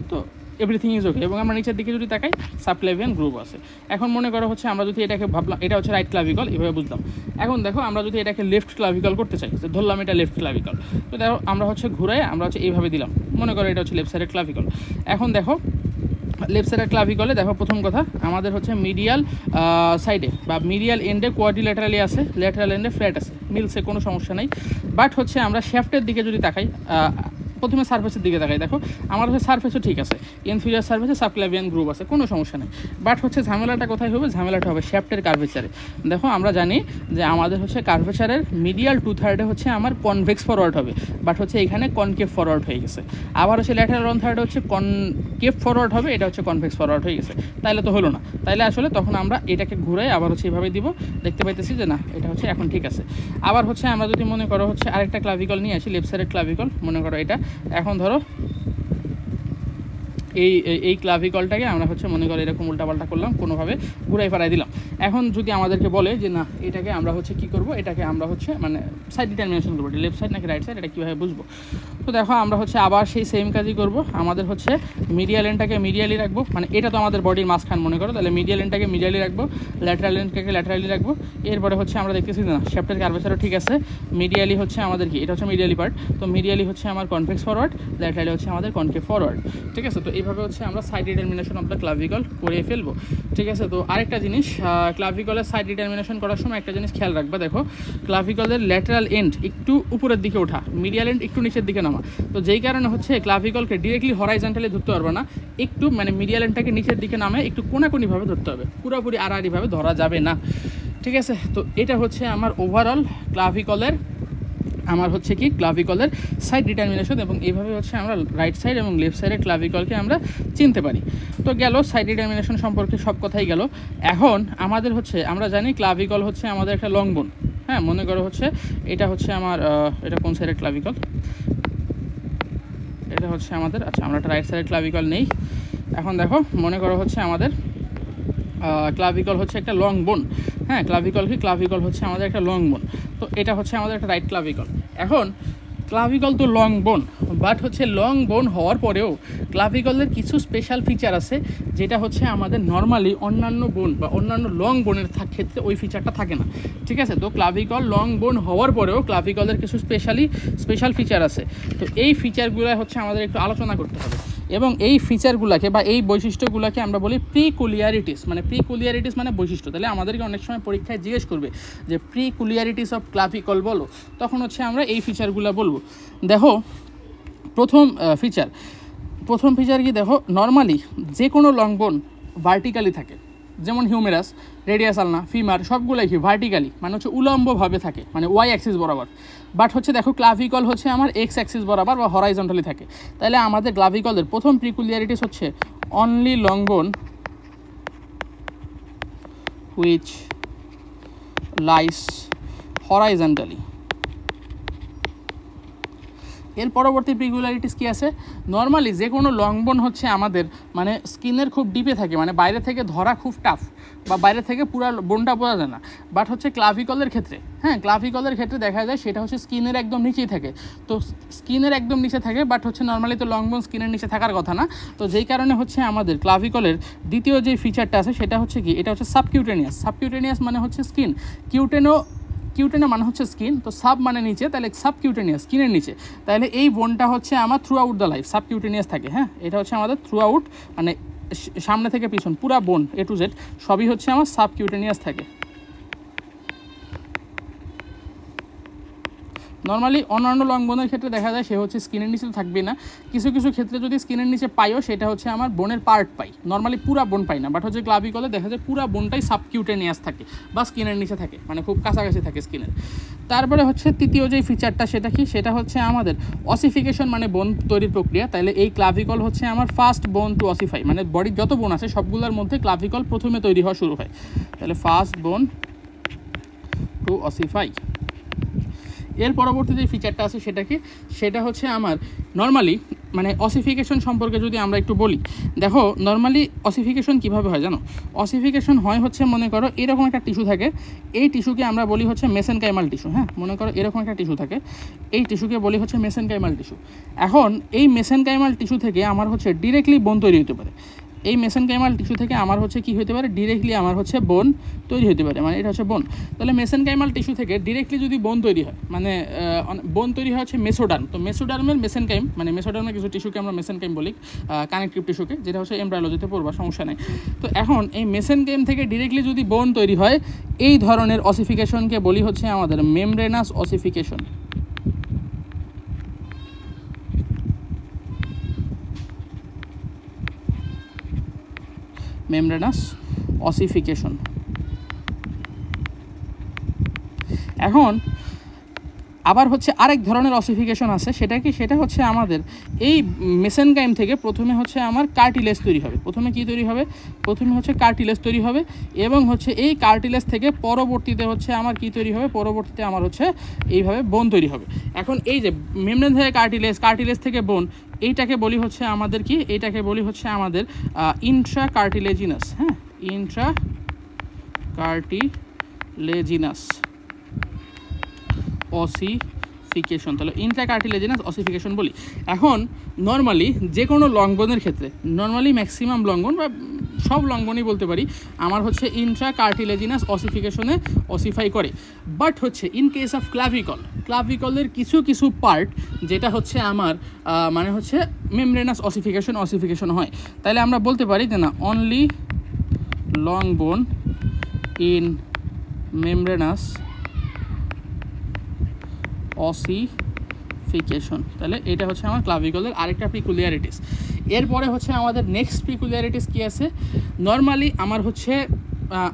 Speaker 1: তো এভরিথিং ইজ ওকে। এবং আমরা নিচের দিকে যদি তাকাই, সাবক্লেভিয়ান গ্রুপ আছে। এখন মনে করো হচ্ছে আমরা যদি এটাকে ভাবলাম এটা হচ্ছে রাইট ক্লাভিকল, এভাবে বুঝলাম। এখন দেখো আমরা যদি এটাকে লেফট ক্লাভিকল করতে চাই, তো ধরলাম এটা লেফট ক্লাভিকল, তো দেখো আমরা হচ্ছে ঘুরাই আমরা হচ্ছে এইভাবে দিলাম, মনে করো এটা হচ্ছে লেফট সাইডের ক্লাভিকল। এখন দেখো লেফট সাইডের ক্লাভিকলে দেখো প্রথম কথা আমাদের হচ্ছে মিডিয়াল সাইডে বা মিডিয়াল এন্ডে কোয়াড্রিল্যাটারালি আছে, ল্যাটারাল এন্ডে ফ্ল্যাট আছে, মিলছে, কোনো সমস্যা নেই। বাট হচ্ছে আমরা শ্যাফটের দিকে যদি তাকাই, প্রথমে সার্ফেসের দিকে তাকাই, দেখো আমার হচ্ছে সার্ফেসও ঠিক আছে, ইনফিরিয়র সার্ফেসে সাবক্লেভিয়ান গ্রুপ আছে, কোনো সমস্যা নেই। বাট হচ্ছে ঝামেলাটা কোথায় হবে, ঝামেলাটা হবে শ্যাফটের কার্ভেচারে। দেখো আমরা জানি যে আমাদের হচ্ছে কার্ভেচারের মিডিয়াল 2/3 হচ্ছে আমার কনভেক্স ফরওয়ার্ড হবে, বাট হচ্ছে এখানে কনকেভ ফরওয়ার্ড হয়ে গেছে। আবার হচ্ছে ল্যাটারাল 1/3 হচ্ছে কনকেভ ফরওয়ার্ড হবে, এটা হচ্ছে কনভেক্স ফরওয়ার্ড হয়ে গেছে। তাইলে তো হলো না, তাইলে আসলে তখন আমরা এটাকে ঘুরাই আবার হচ্ছে এইভাবে দিব, দেখতে পাইতেছি যে না এটা হচ্ছে এখন ঠিক আছে। আবার হচ্ছে আমরা যদি মনে করো হচ্ছে আরেকটা ক্লাভিকল নিয়ে আসি, লেফট সাইডের ক্লাভিকল, মনে করো এটা, এখন ধরো এই ক্লাভিকলটাকে আমরা হচ্ছে মনে করি এরকম উল্টাপাল্টা করলাম, কোনোভাবে ঘুরাই ফাড়াই দিলাম। এখন যদি আমাদেরকে বলে যে না এটাকে আমরা হচ্ছে কী করবো, এটাকে আমরা হচ্ছে মানে সাইড ডিটারমিনেশন করবো, লেফট সাইড নাকি রাইট সাইড, এটা কীভাবে বুঝবো। তো দেখো আমরা হচ্ছে আবার সেই সেম কাজই করবো, আমাদের হচ্ছে মিডিয়াল এন্ডটাকে মিডিয়ালি রাখবো, মানে এটা তো আমাদের বডির মাঝখান মনে করো, তাহলে মিডিয়াল এন্ডটাকে মিডিয়ালি রাখবো, ল্যাটারাল এন্ডটাকে ল্যাটারালি রাখবো। এরপরে হচ্ছে আমরা দেখতেছি না শ্যাফটের কার্ভেচারও ঠিক আছে, মিডিয়ালি হচ্ছে আমাদের কি, এটা হচ্ছে মিডিয়ালি পার্ট, তো মিডিয়ালি হচ্ছে আমার কনভেক্স ফরওয়ার্ড, ল্যাটারালি হচ্ছে আমাদের কনকেভ ফরওয়ার্ড। ঠিক আছে, তো এইভাবে হচ্ছে আমরা side determination of the clavicle করে ফেলবো। ঠিক আছে, তো আরেকটা জিনিস, ক্লাভিকলের সাইড ডিটারমিনেশন করার সময় একটা জিনিস খেয়াল রাখবা, দেখো ক্লাভিকলের ল্যাটারাল এন্ড একটু উপরের দিকে ওঠা, মিডিয়াল এন্ড একটু নিচের দিকে নামা, তো যেই কারণে হচ্ছে ক্লাভিকলকে ডিরেক্টলি হরাইজন্টালি ধরতে পারবে না, একটু মানে মিডিয়াল এন্ডটাকে নিচের দিকে নামে একটু কোনাকুনিভাবে ধরতে হবে, পুরোপুরি আড়াআড়িভাবে ধরা যাবে না। ঠিক আছে, তো এটা হচ্ছে আমার ওভারঅল ক্লাভিকলের সাইড ডিটারমিনেশন, এবং এইভাবে হচ্ছে আমরা রাইট সাইড এবং লেফট সাইডের ক্লাভিকলকে আমরা চিনতে পারি। তো গেল সাইড ডিটারমিনেশন সম্পর্কে সব কথাই গেল। এখন আমাদের হচ্ছে আমরা জানি ক্লাভিকল হচ্ছে আমাদের একটা লং বোন। হ্যাঁ, মনে করো হচ্ছে এটা হচ্ছে আমার এটা কোন সাইডের ক্লাভিকল, হচ্ছে আমাদের, আচ্ছা আমরা একটা রাইট সাইডের ক্লাভিকল নেই। এখন দেখো মনে করো হচ্ছে আমাদের ক্লাভিকল হচ্ছে একটা লং বোন, হ্যাঁ ক্লাভিকল কি, ক্লাভিকল হচ্ছে আমাদের একটা লং বোন। তো এটা হচ্ছে আমাদের একটা রাইট ক্লাভিকল। এখন ক্লাভিকল তো লং বোন, বাট হচ্ছে লং বোন হওয়ার পরেও ক্লাভিকলের কিছু স্পেশাল ফিচার আছে যেটা হচ্ছে আমাদের নর্মালি অন্যান্য বোন বা অন্যান্য লং বোনের ক্ষেত্রে ওই ফিচারটা থাকে না, ঠিক আছে। তো ক্লাভিকল লং বোন হওয়ার পরেও ক্লাভিকলের কিছু স্পেশাল ফিচার আছে। তো এই ফিচারগুলো হচ্ছে আমাদের একটু আলোচনা করতে হবে, এবং এই ফিচারগুলোকে বা এই বৈশিষ্ট্যগুলোকে আমরা বলি প্রিকুলিয়ারিটিস। মানে প্রিকুলিয়ারিটিস মানে বৈশিষ্ট্য। তাহলে আমাদেরকে অনেক সময় পরীক্ষায় জিজ্ঞেস করবে যে প্রিকুলিয়ারিটিস অফ ক্লাভিকল বলো, তখন হচ্ছে আমরা এই ফিচারগুলো বলবো। দেখো প্রথম ফিচার কি, দেখো নর্মালি যে কোনো লং বোন ভার্টিক্যালি থাকে, যেমন হিউমেরাস, রেডিয়াস আলনা, ফিমার সবগুলোই কি ভার্টিক্যালি, মানে হচ্ছে উলম্বভাবে থাকে, মানে ওয়াই অ্যাক্সিস বরাবর। বাট হচ্ছে দেখো ক্লাভিকল হচ্ছে আমার এক্স অ্যাক্সিস বরাবর বা হরাইজন্টালি থাকে। তাহলে আমাদের ক্লাভিকলের প্রথম প্রিকুলিয়ারিটিস হচ্ছে অনলি লং বোন হুইচ লাইস হরাইজন্টালি। এর পরবর্তী প্রিকুলারিটিস কী আছে, নর্মালি যে কোনো লং বোন হচ্ছে আমাদের মানে স্কিনের খুব ডিপে থাকে, মানে বাইরে থেকে ধরা খুব টাফ বা বাইরে থেকে পুরো বোনটা বোঝা যায় না। বাট হচ্ছে ক্লাভিকলের ক্ষেত্রে, হ্যাঁ ক্লাভিকলের ক্ষেত্রে দেখা যায় সেটা হচ্ছে স্কিনের একদম নিচেই থাকে। তো স্কিনের একদম নিচে থাকে, বাট হচ্ছে নর্মালি তো লং বোন স্কিনের নিচে থাকার কথা না। তো যেই কারণে হচ্ছে আমাদের ক্লাভিকলের দ্বিতীয় যে ফিচারটা আছে সেটা হচ্ছে কি, এটা হচ্ছে সাবকিউটেনিয়াস মানে হচ্ছে স্কিন, কিউটেনো মানে হচ্ছে স্কিন, তো সাব মানে নিচে, তাহলে সাবকিউটেনিয়াস স্কিনের নিচে। তাহলে এই বোনটা হচ্ছে আমার through out the life subcutaneous থাকে, হ্যাঁ এটা হচ্ছে আমাদের থ্রু আউট, মানে সামনে থেকে পিছন পুরা বোন এ টু জেড সবই হচ্ছে আমার সাবকিউটেনিয়াস থাকে। নর্মালি অন্যান্য লং বোনের ক্ষেত্রে দেখা যায় সে হচ্ছে স্কিনের নিচে থাকবে না, কিছু ক্ষেত্রে যদি স্কিনের নিচে পাইও সেটা হচ্ছে আমার বোনের পার্ট পাই, নর্মালি পুরা বোন পাই না। বাট হচ্ছে ক্লাভিকলে দেখা যায় পুরা বোনটাই সাবকিউটেনিয়াস থাকে বা স্কিনের নিচে থাকে, মানে খুব কাছাকাছি থাকে স্কিনের। তারপরে হচ্ছে তৃতীয় যে ফিচারটা সেটা কি, সেটা হচ্ছে আমাদের অসিফিকেশন মানে বোন তৈরির প্রক্রিয়া। তাহলে এই ক্লাভিকল হচ্ছে আমার ফার্স্ট বোন টু অসিফাই, মানে বডির যত বোন আছে সবগুলোর মধ্যে ক্লাভিকল প্রথমে তৈরি হওয়া শুরু হয়। তাহলে ফার্স্ট বোন টু অসিফাই। এর পরবর্তী যে ফিচারটা আছে সেটা কি, সেটা হচ্ছে আমার নর্মালি মানে অসিফিকেশন সম্পর্কে যদি আমরা একটু বলি, দেখো নর্মালি অসিফিকেশন কীভাবে হয় জানো, অসিফিকেশন হয় হচ্ছে মনে করো এরকম একটা টিস্যু থাকে, এই টিস্যুকে আমরা বলি হচ্ছে মেসেনকাইমাল টিস্যু, হ্যাঁ মনে করো এরকম একটা টিস্যু থাকে, এই টিস্যুকে বলি হচ্ছে মেসেনকাইমাল টিস্যু। এখন এই মেসেনকাইমাল টিস্যু থেকে আমার হচ্ছে ডিরেক্টলি বোন তৈরি হতে পারে, এই মেসেনকাইমাল টিস্যু থেকে আমার হচ্ছে কি হতে পারে, ডিরেক্টলি আমার হচ্ছে বোন তৈরি হতে পারে, মানে এটা হচ্ছে বোন। তাহলে মেসেনকাইমাল টিস্যু থেকে ডিরেক্টলি যদি বোন তৈরি হয়, মানে বোন তৈরি হয় হচ্ছে মেসোডার্ম। তো মেসোডার্মের মেসেনকাইম, মানে মেসোডার্মের কিছু টিস্যুকে আমরা মেসেনকাইম বলি, কানেকটিভ টিস্যুকে, যেটা হচ্ছে এমব্রায়োলজিতে পড়বা, সমস্যা নেই। তো এখন এই মেসেনকাইম থেকে ডিরেক্টলি যদি বোন তৈরি হয়, এই ধরনের অসিফিকেশনকে বলি হচ্ছে আমাদের মেমব্রেনাস অসিফিকেশন। Membranous ossification. এখন আবার হচ্ছে আরেক ধরনের অসিফিকেশন আছে, সেটা কি, সেটা হচ্ছে আমাদের এই মেসেনকাইম থেকে প্রথমে হচ্ছে আমার কার্টিলেজ তৈরি হবে, প্রথমে কি তৈরি হবে, প্রথমে হচ্ছে কার্টিলেজ তৈরি হবে, এবং হচ্ছে এই কার্টিলেজ থেকে পরবর্তীতে হচ্ছে আমার কি তৈরি হবে, পরবর্তীতে আমার হচ্ছে এইভাবে বোন তৈরি হবে। এখন এই যে মেমব্রেন থেকে কার্টিলেজ থেকে বোন, এইটাকে বলি হচ্ছে আমাদের কি, এইটাকে বলি হচ্ছে আমাদের ইন্ট্রা কার্টিলেজিনাস, হ্যাঁ ইন্ট্রা কার্টিলেজিনাস অসিফিকেশন। তাহলে ইন্ট্রাকার্টিলেজিনাস অসিফিকেশন বলি। এখন নর্মালি যে কোনো লংবোনের ক্ষেত্রে, নর্মালি ম্যাক্সিমাম লংবোন বা সব লংবোনই বলতে পারি আমার হচ্ছে ইন্ট্রাকার্টিলেজিনাস অসিফিকেশনে অসিফাই করে। বাট হচ্ছে ইন কেস অফ ক্লাভিকলের কিছু পার্ট যেটা হচ্ছে আমার মানে হচ্ছে মেমব্রেনাস অসিফিকেশন হয়, তাহলে আমরা বলতে পারি যে না অনলি লং বোন ইন মেমব্রেনাস অসিফিকেশন। তাহলে এটা হচ্ছে আমার ক্লাভিকলের আরেকটা প্রিকুলিয়ারিটিস। এরপরে হচ্ছে আমাদের নেক্সট প্রিকুলিয়ারিটিস কী আছে, নর্মালি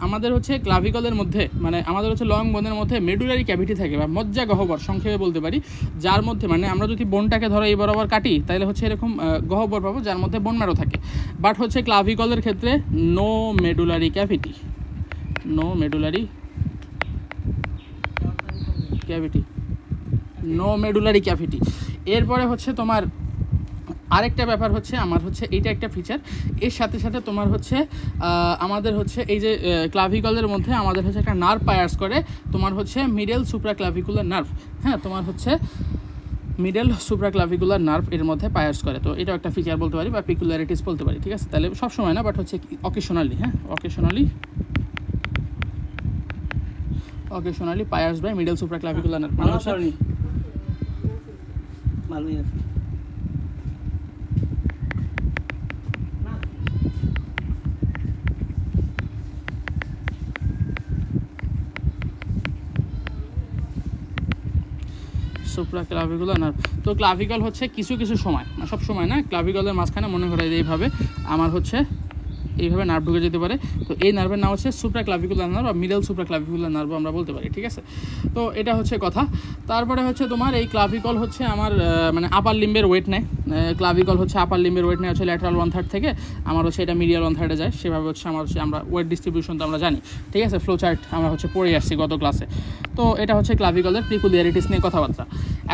Speaker 1: আমাদের হচ্ছে ক্লাভিকলের মধ্যে, মানে আমাদের হচ্ছে লং বোনের মধ্যে মেডুলারি ক্যাভিটি থাকে বা মজ্জা গহ্বর সংক্ষেপে বলতে পারি, যার মধ্যে মানে আমরা যদি বোনটাকে ধরো এই বরাবর কাটি তাহলে হচ্ছে এরকম গহ্বর পাবো যার মধ্যে বোন ম্যারো থাকে। বাট হচ্ছে ক্লাভিকলের ক্ষেত্রে no medullary cavity. No medullary cavity. এরপরে হচ্ছে তোমার আরেকটা ব্যাপার হচ্ছে আমার হচ্ছে এইটা একটা ফিচার, এর সাথে সাথে তোমার হচ্ছে আমাদের হচ্ছে এই যে ক্লাভিকলের মধ্যে আমাদের হচ্ছে একটা নার্ভ পায়ার্স করে, তোমার হচ্ছে মিডল সুপ্রাক্লাভিকুলার নার্ভ, হ্যাঁ তোমার হচ্ছে মিডল সুপ্রাক্লাভিকুলার নার্ভ এর মধ্যে পায়ার্স করে। তো এটাও একটা ফিচার বলতে পারি বা পিকুলারিটিস বলতে পারি, ঠিক আছে। তাহলে সবসময় না, বাট হচ্ছে অকেশনালি, হ্যাঁ occasionally Peirce by middle সুপ্রাক্লাভিকুলার nerve মানে হচ্ছে সুপ্রাক্লাভিকুলার নার্ভ। তো ক্লাভিকল হচ্ছে কিছু কিছু সময়, সব সময় না, ক্লাভিকলের মাঝখানে মনে করে যে এইভাবে আমার হচ্ছে এইভাবে নার্ভ ঢুকে যেতে পারে। তো এই নার্ভের নাম হচ্ছে সুপ্রাক্লাভিকুলার নার্ভ বা মিডল সুপ্রাক্লাভিকুলার নার্ভ আমরা বলতে পারি, ঠিক আছে। তো এটা হচ্ছে কথা। তারপরে হচ্ছে তোমার এই ক্লাভিকল হচ্ছে আমার মানে আপার লিম্বের ওয়েট নেয়, ক্লাভিকল হচ্ছে আপার লিম্বের ওয়েট নেয় হচ্ছে ল্যাটারাল 1/3 থেকে, আমার হচ্ছে এটা মিডিয়াল 1/3 যায়, সেভাবে হচ্ছে আমার হচ্ছে আমরা ওয়েট ডিস্ট্রিবিউশন তো আমরা জানি, ঠিক আছে, ফ্লো চার্ট আমরা হচ্ছে পড়ে আসছি গত ক্লাসে। তো এটা হচ্ছে ক্লাভিকলের পিকুলিয়ারিটিস নিয়ে কথাবার্তা।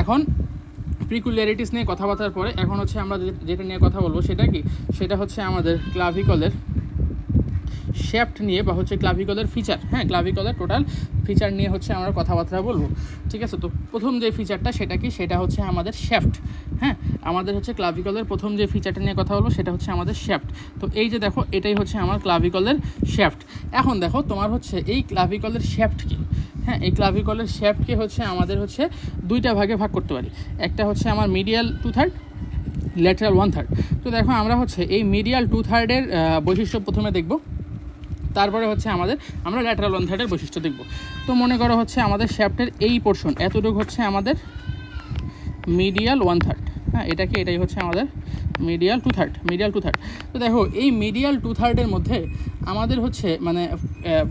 Speaker 1: এখন পিকুলিয়ারিটিস নিয়ে কথাবার্তার পরে এখন হচ্ছে আমরা যেটা নিয়ে কথা বলবো সেটা কি, সেটা হচ্ছে আমাদের ক্লাভিকলের শেফট নিয়ে বা হচ্ছে ক্লাভিকলের ফিচার, হ্যাঁ ক্লাভিকলের টোটাল ফিচার নিয়ে হচ্ছে আমরা কথাবার্তা বলবো, ঠিক আছে। তো প্রথম যে ফিচারটা সেটা কি, সেটা হচ্ছে আমাদের শেফট, হ্যাঁ আমাদের হচ্ছে ক্লাভিকলের প্রথম যে ফিচারটা নিয়ে কথা বলবো সেটা হচ্ছে আমাদের শেফট। তো এই যে দেখো এটাই হচ্ছে আমার ক্লাভিকলের শেফট। এখন দেখো তোমার হচ্ছে এই ক্লাভিকলের শেফট কি, হ্যাঁ এই ক্লাভিকলের শেফটকে হচ্ছে আমাদের হচ্ছে দুইটা ভাগে ভাগ করতে পারি, একটা হচ্ছে আমার মিডিয়াল 2/3, ল্যাটারাল 1/3। তো দেখো আমরা হচ্ছে এই মিডিয়াল 2/3 বৈশিষ্ট্য প্রথমে দেখব, তারপরে হচ্ছে আমরা ল্যাটারাল 1/3 বৈশিষ্ট্য দেখব। তো মনে করো হচ্ছে আমাদের শ্যাফটের এই পোর্শন এতটুকু হচ্ছে আমাদের মিডিয়াল 1/3, হ্যাঁ এটাই হচ্ছে আমাদের মিডিয়াল 2/3। তো দেখো এই মিডিয়াল 2/3 মধ্যে আমাদের হচ্ছে মানে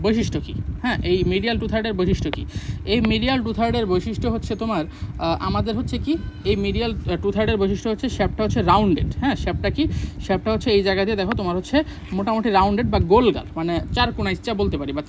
Speaker 1: বৈশিষ্ট্য কী, হ্যাঁ এই মিডিয়াল 2/3 বৈশিষ্ট্য কী, এই মিডিয়াল 2/3 বৈশিষ্ট্য হচ্ছে তোমার আমাদের হচ্ছে কি, এই মিডিয়াল 2/3 বৈশিষ্ট্য হচ্ছে শ্যাপটা হচ্ছে রাউন্ডেড, হ্যাঁ শ্যাপটা হচ্ছে এই জায়গা দিয়ে দেখো তোমার হচ্ছে মোটামুটি রাউন্ডেড বা গোলগাল, মানে চার কোনা ইচ্ছা বলতে পারি বা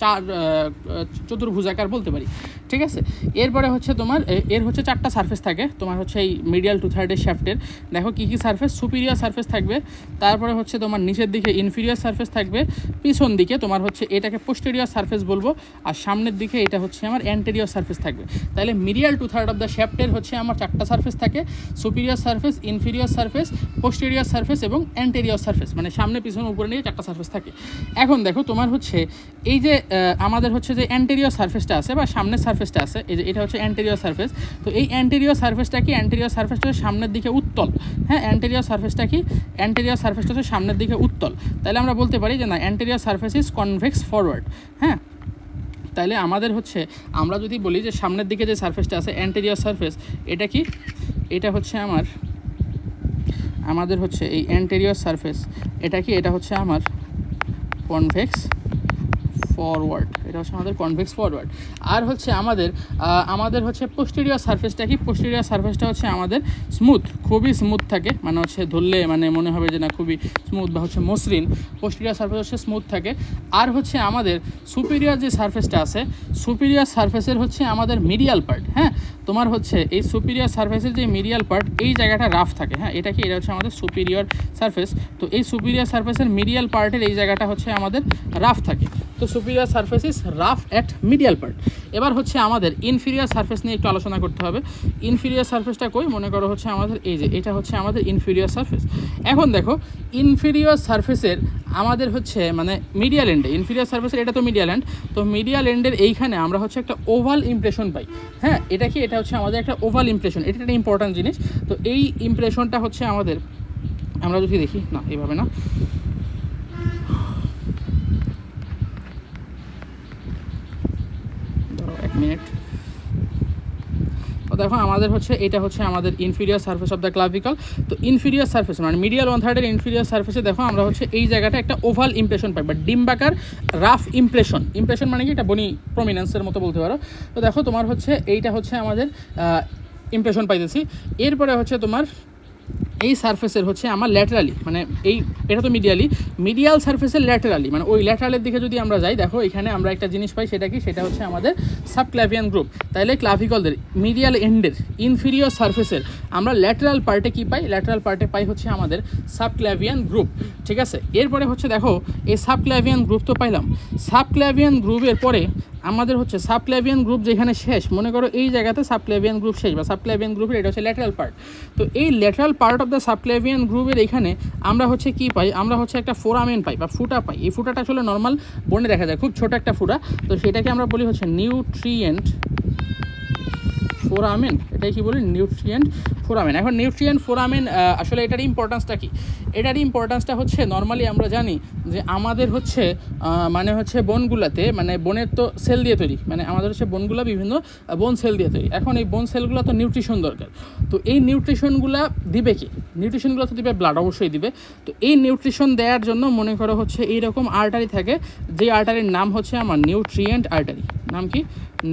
Speaker 1: চতুর্ভুজাকার বলতে পারি, ঠিক আছে। এরপরে হচ্ছে তোমার এর হচ্ছে 4টা সারফেস থাকে তোমার হচ্ছে এই মিডিয়াল 2/3 শ্যাফটের। দেখো কী কী সারফেস, সুপিরিয়র সারফেস থাকবে, তারপরে হচ্ছে তোমার নিচের দিকে ইনফিরিয়র সারফেস থাকবে, পিছন দিকে তোমার হচ্ছে এটাকে পোস্টেরিয়র সারফেস বলবো, আর সামনের দিকে এটা হচ্ছে আমার অ্যান্টেরিয়র সারফেস থাকবে। তাহলে মিডিয়াল 2/3 অফ দ্য শ্যাফটের হচ্ছে আমার 4টা সারফেস থাকে, superior surface, inferior surface, posterior surface এবং অ্যান্টেরিয়র সারফেস, মানে সামনে পিছনে উপরে নিয়ে 4টা সারফেস থাকে। এখন দেখো তোমার হচ্ছে এই যে আমাদের হচ্ছে যে অ্যান্টেরিয়র সারফেসটা আছে বা সামনের সারফেসটা আছে, এই যে এটা হচ্ছে অ্যান্টেরিয়র সারফেস। তো এই অ্যান্টেরিয়র সারফেসটা কি, অ্যান্টেরিয়র সারফেসটা সামনের দিকে উত্তল, হ্যাঁ অ্যান্টেরিয়র সারফেসটা কি, অ্যান্টেরিয়র সারফেসটা হচ্ছে সামনের দিকে উত্তল। তাহলে আমরা বলতে পারি যে না anterior surface is convex forward, হ্যাঁ। তাহলে আমাদের হচ্ছে আমরা যদি বলি যে সামনের দিকে যে সারফেসটা আছে অ্যান্টেরিয়র সারফেস, এটা কি, এটা হচ্ছে আমাদের হচ্ছে এই অ্যান্টেরিয়র সারফেস, এটা কি, এটা হচ্ছে আমার কনভেক্স ফরওয়ার্ড, এটা হচ্ছে আমাদের কনভেক্স ফরওয়ার্ড। আর হচ্ছে আমাদের হচ্ছে পোস্টেরিয়র সারফেসটা কি, পোস্টেরিয়র সারফেসটা হচ্ছে আমাদের স্মুথ, খুবই স্মুথ থাকে, মানে হচ্ছে ধরলে মানে মনে হবে যে না খুবই স্মুথ বা হচ্ছে মসৃণ, পোস্টেরিয়র সারফেস হচ্ছে স্মুথ থাকে। আর হচ্ছে আমাদের সুপিরিয়র যে সারফেসটা আছে, সুপিরিয়র সারফেসের হচ্ছে আমাদের মিডিয়াল পার্ট, হ্যাঁ তোমার হচ্ছে এই সুপিরিয়র সারফেসের যে মিডিয়াল পার্ট এই জায়গাটা রাফ থাকে, হ্যাঁ এটা কি, এটা হচ্ছে আমাদের সুপিরিয়র সারফেস। তো এই সুপিরিয়র সারফেসের মিডিয়াল পার্টের এই জায়গাটা হচ্ছে আমাদের রাফ থাকে। তো superior surface is rough at medial part. এবার হচ্ছে আমাদের ইনফিরিয়র সারফেস নিয়ে একটু আলোচনা করতে হবে। ইনফিরিয়র সারফেসটা কই, মনে করো হচ্ছে আমাদের এই যে এটা হচ্ছে আমাদের ইনফিরিয়র সারফেস। এখন দেখো ইনফিরিয়র সারফেসের আমাদের হচ্ছে মানে মিডিয়াল এন্ডে, ইনফিরিয়র সারফেসের এটা তো মিডিয়াল এন্ড, তো মিডিয়াল এন্ডের এইখানে আমরা হচ্ছে একটা ওভাল ইমপ্রেশন পাই, হ্যাঁ এটা কি, এটা হচ্ছে আমাদের একটা ওভাল ইমপ্রেশন, এটা একটা ইম্পর্ট্যান্ট জিনিস। তো এই ইমপ্রেশনটা হচ্ছে আমাদের, আমরা যদি দেখি না এইভাবে না, এক মিনিট, তো দেখো আমাদের হচ্ছে এটা হচ্ছে আমাদের inferior surface of the clavicle. তো ইনফিরিয়র সারফেস মানে মিডিয়াল 1/3 ইনফিরিয়র সারফেসে দেখো আমরা হচ্ছে এই জায়গাটা একটা ওভাল ইমপ্রেশন পাই বা ডিম্বাকার রাফ ইমপ্রেশন মানে কি এটা বনি প্রমিনেন্সের মতো বলতে পারো। তো দেখো তোমার হচ্ছে এইটা হচ্ছে আমাদের ইমপ্রেশন পাইতেছি। এরপরে হচ্ছে তোমার এই সারফেসের হচ্ছে আমার ল্যাটারালি, মানে এটা তো মিডিয়াল সারফেসের ল্যাটারালি, মানে ওই ল্যাটারালের দিকে যদি আমরা যাই, দেখো এখানে আমরা একটা জিনিস পাই, সেটা কি, সেটা হচ্ছে আমাদের সাবক্লাভিয়ান গ্রুপ। তাইলে ক্লাভিকলদের মিডিয়াল এন্ডের ইনফিরিয়র সারফেসের আমরা ল্যাটারাল পার্টে কি পাই, ল্যাটারাল পার্টে পাই হচ্ছে আমাদের সাবক্লাভিয়ান গ্রুপ, ঠিক আছে। এরপরে হচ্ছে দেখো এই সাবক্লাভিয়ান গ্রুপ তো পাইলাম, সাবক্লাভিয়ান গ্রুপের পরে আমাদের হচ্ছে সাবক্লাভিয়ান গ্রুপ যেখানে শেষ, মনে করো এই জায়গাতে সাবক্লাভিয়ান গ্রুপ শেষ বা সাবক্লাভিয়ান গ্রুপের এটা হচ্ছে ল্যাটারাল পার্ট। তো এই lateral part of the subclavian গ্রুপের এখানে আমরা হচ্ছে কি পাই, আমরা হচ্ছে একটা ফোরামেন পাই বা ফুটা পাই। এই ফুটাটা আসলে নর্মাল বনে দেখা যায়, খুব ছোট একটা ফুটা, তো সেটাকে আমরা বলি হচ্ছে নিউট্রিয়েন্ট ফোরামেন, এটাই কি বলি, নিউট্রিয়েন্ট ফোরামেন। এখন নিউট্রিয়েন্ট ফোরামেন আসলে এটার ইম্পর্টেন্সটা কি, এটার ইম্পর্টেন্সটা হচ্ছে নর্মালি আমরা জানি যে আমাদের হচ্ছে মানে হচ্ছে বনগুলাতে, মানে বনের তো সেল দিয়ে তৈরি, মানে আমাদের হচ্ছে বনগুলা বিভিন্ন বন সেল দিয়ে তৈরি। এখন এই বন সেলগুলো তো নিউট্রিশন দরকার, তো এই নিউট্রিশনগুলো দিবে কি, নিউট্রিশনগুলো তো দিবে ব্লাড, অবশ্যই দিবে। তো এই নিউট্রিশন দেওয়ার জন্য মনে করো হচ্ছে এইরকম আর্টারি থাকে, যে আর্টারির নাম হচ্ছে আমার নিউট্রিয়েন্ট আর্টারি। নাম কি,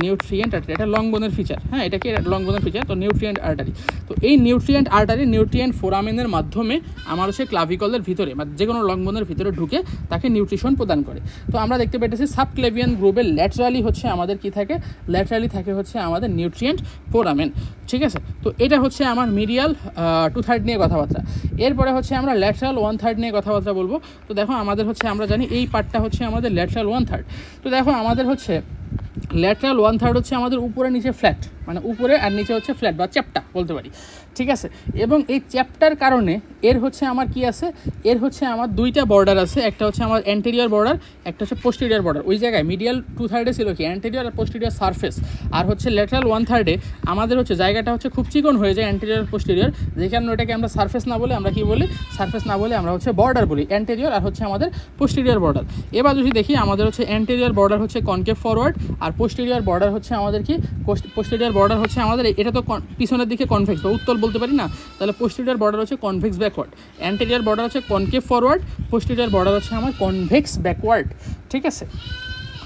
Speaker 1: নিউট্রিয়েন্ট আর্টারি। এটা লং বোনের ফিচার, হ্যাঁ, এটা কি লং বোনের ফিচার, তো নিউট্রিয়েন্ট আর্টারি। তো এই নিউট্রিয়েন্ট আর্টারি নিউট্রিয়েন্ট ফোরামেনের মাধ্যমে আমার হচ্ছে ক্লাভিকলের ভিতরে বা যে কোনো লং বোনের ভিতরে ঢুকে তাকে নিউট্রিশন প্রদান করে। তো আমরা দেখতে পেতেছি সাবক্লাভিয়ান গ্রুপের ল্যাটারালি হচ্ছে আমাদের কি থাকে, ল্যাটারালি থাকে হচ্ছে আমাদের নিউট্রিয়েন্ট ফোরামেন, ঠিক আছে। তো এটা হচ্ছে আমার মিডিয়াল 2/3 নিয়ে কথাবার্তা। এরপরে হচ্ছে আমরা ল্যাটারাল 1/3 নিয়ে কথাবার্তা বলবো। তো দেখো আমাদের হচ্ছে, আমরা জানি এই পার্টটা হচ্ছে আমাদের ল্যাটারাল 1/3। তো দেখো আমাদের হচ্ছে ল্যাটারাল 1/3 হচ্ছে আমাদের উপরে নিচে ফ্ল্যাট, মানে উপরে আর নিচে হচ্ছে ফ্ল্যাট বা চ্যাপ্টা বলতে পারি, ঠিক আছে। এবং এই চ্যাপ্টার কারণে এর হচ্ছে আমার কি আছে, এর হচ্ছে আমার দুইটা বর্ডার আছে, একটা হচ্ছে আমার অ্যান্টেরিয়র বর্ডার, একটা হচ্ছে পোস্টেরিয়র বর্ডার। ওই জায়গায় মিডিয়াল 2/3 ছিল কি অ্যান্টেরিয়র আর পোস্টেরিয়র সারফেস, আর হচ্ছে ল্যাটারাল 1/3 আমাদের হচ্ছে জায়গাটা হচ্ছে খুব চিকন হয়ে যায় অ্যান্টেরিয়র পোস্টেরিয়র, যেখানে ওটাকে আমরা সারফেস না বলে আমরা কি বলি, সারফেস না বলে আমরা হচ্ছে বর্ডার বলি, অ্যান্টেরিয়র আর হচ্ছে আমাদের পোস্টেরিয়র বর্ডার। এবার যদি দেখি আমাদের হচ্ছে অ্যান্টেরিয়র বর্ডার হচ্ছে কনকেভ ফরওয়ার্ড, আর পোস্টেরিয়র বর্ডার হচ্ছে আমাদের কি, পোস্টেরিয়র বর্ডার হচ্ছে আমাদের, এটা তো পিছনের দিকে কনভেক্স বা উত্তল বলতে পারি না, তাহলে পোস্টেরিয়র বর্ডার হচ্ছে কনভেক্স ব্যাকওয়ার্ড, অ্যান্টেরিয়র বর্ডার হচ্ছে কনকেভ ফরওয়ার্ড, পোস্টেরিয়র বর্ডার হচ্ছে আমার কনভেক্স ব্যাকওয়ার্ড, ঠিক আছে।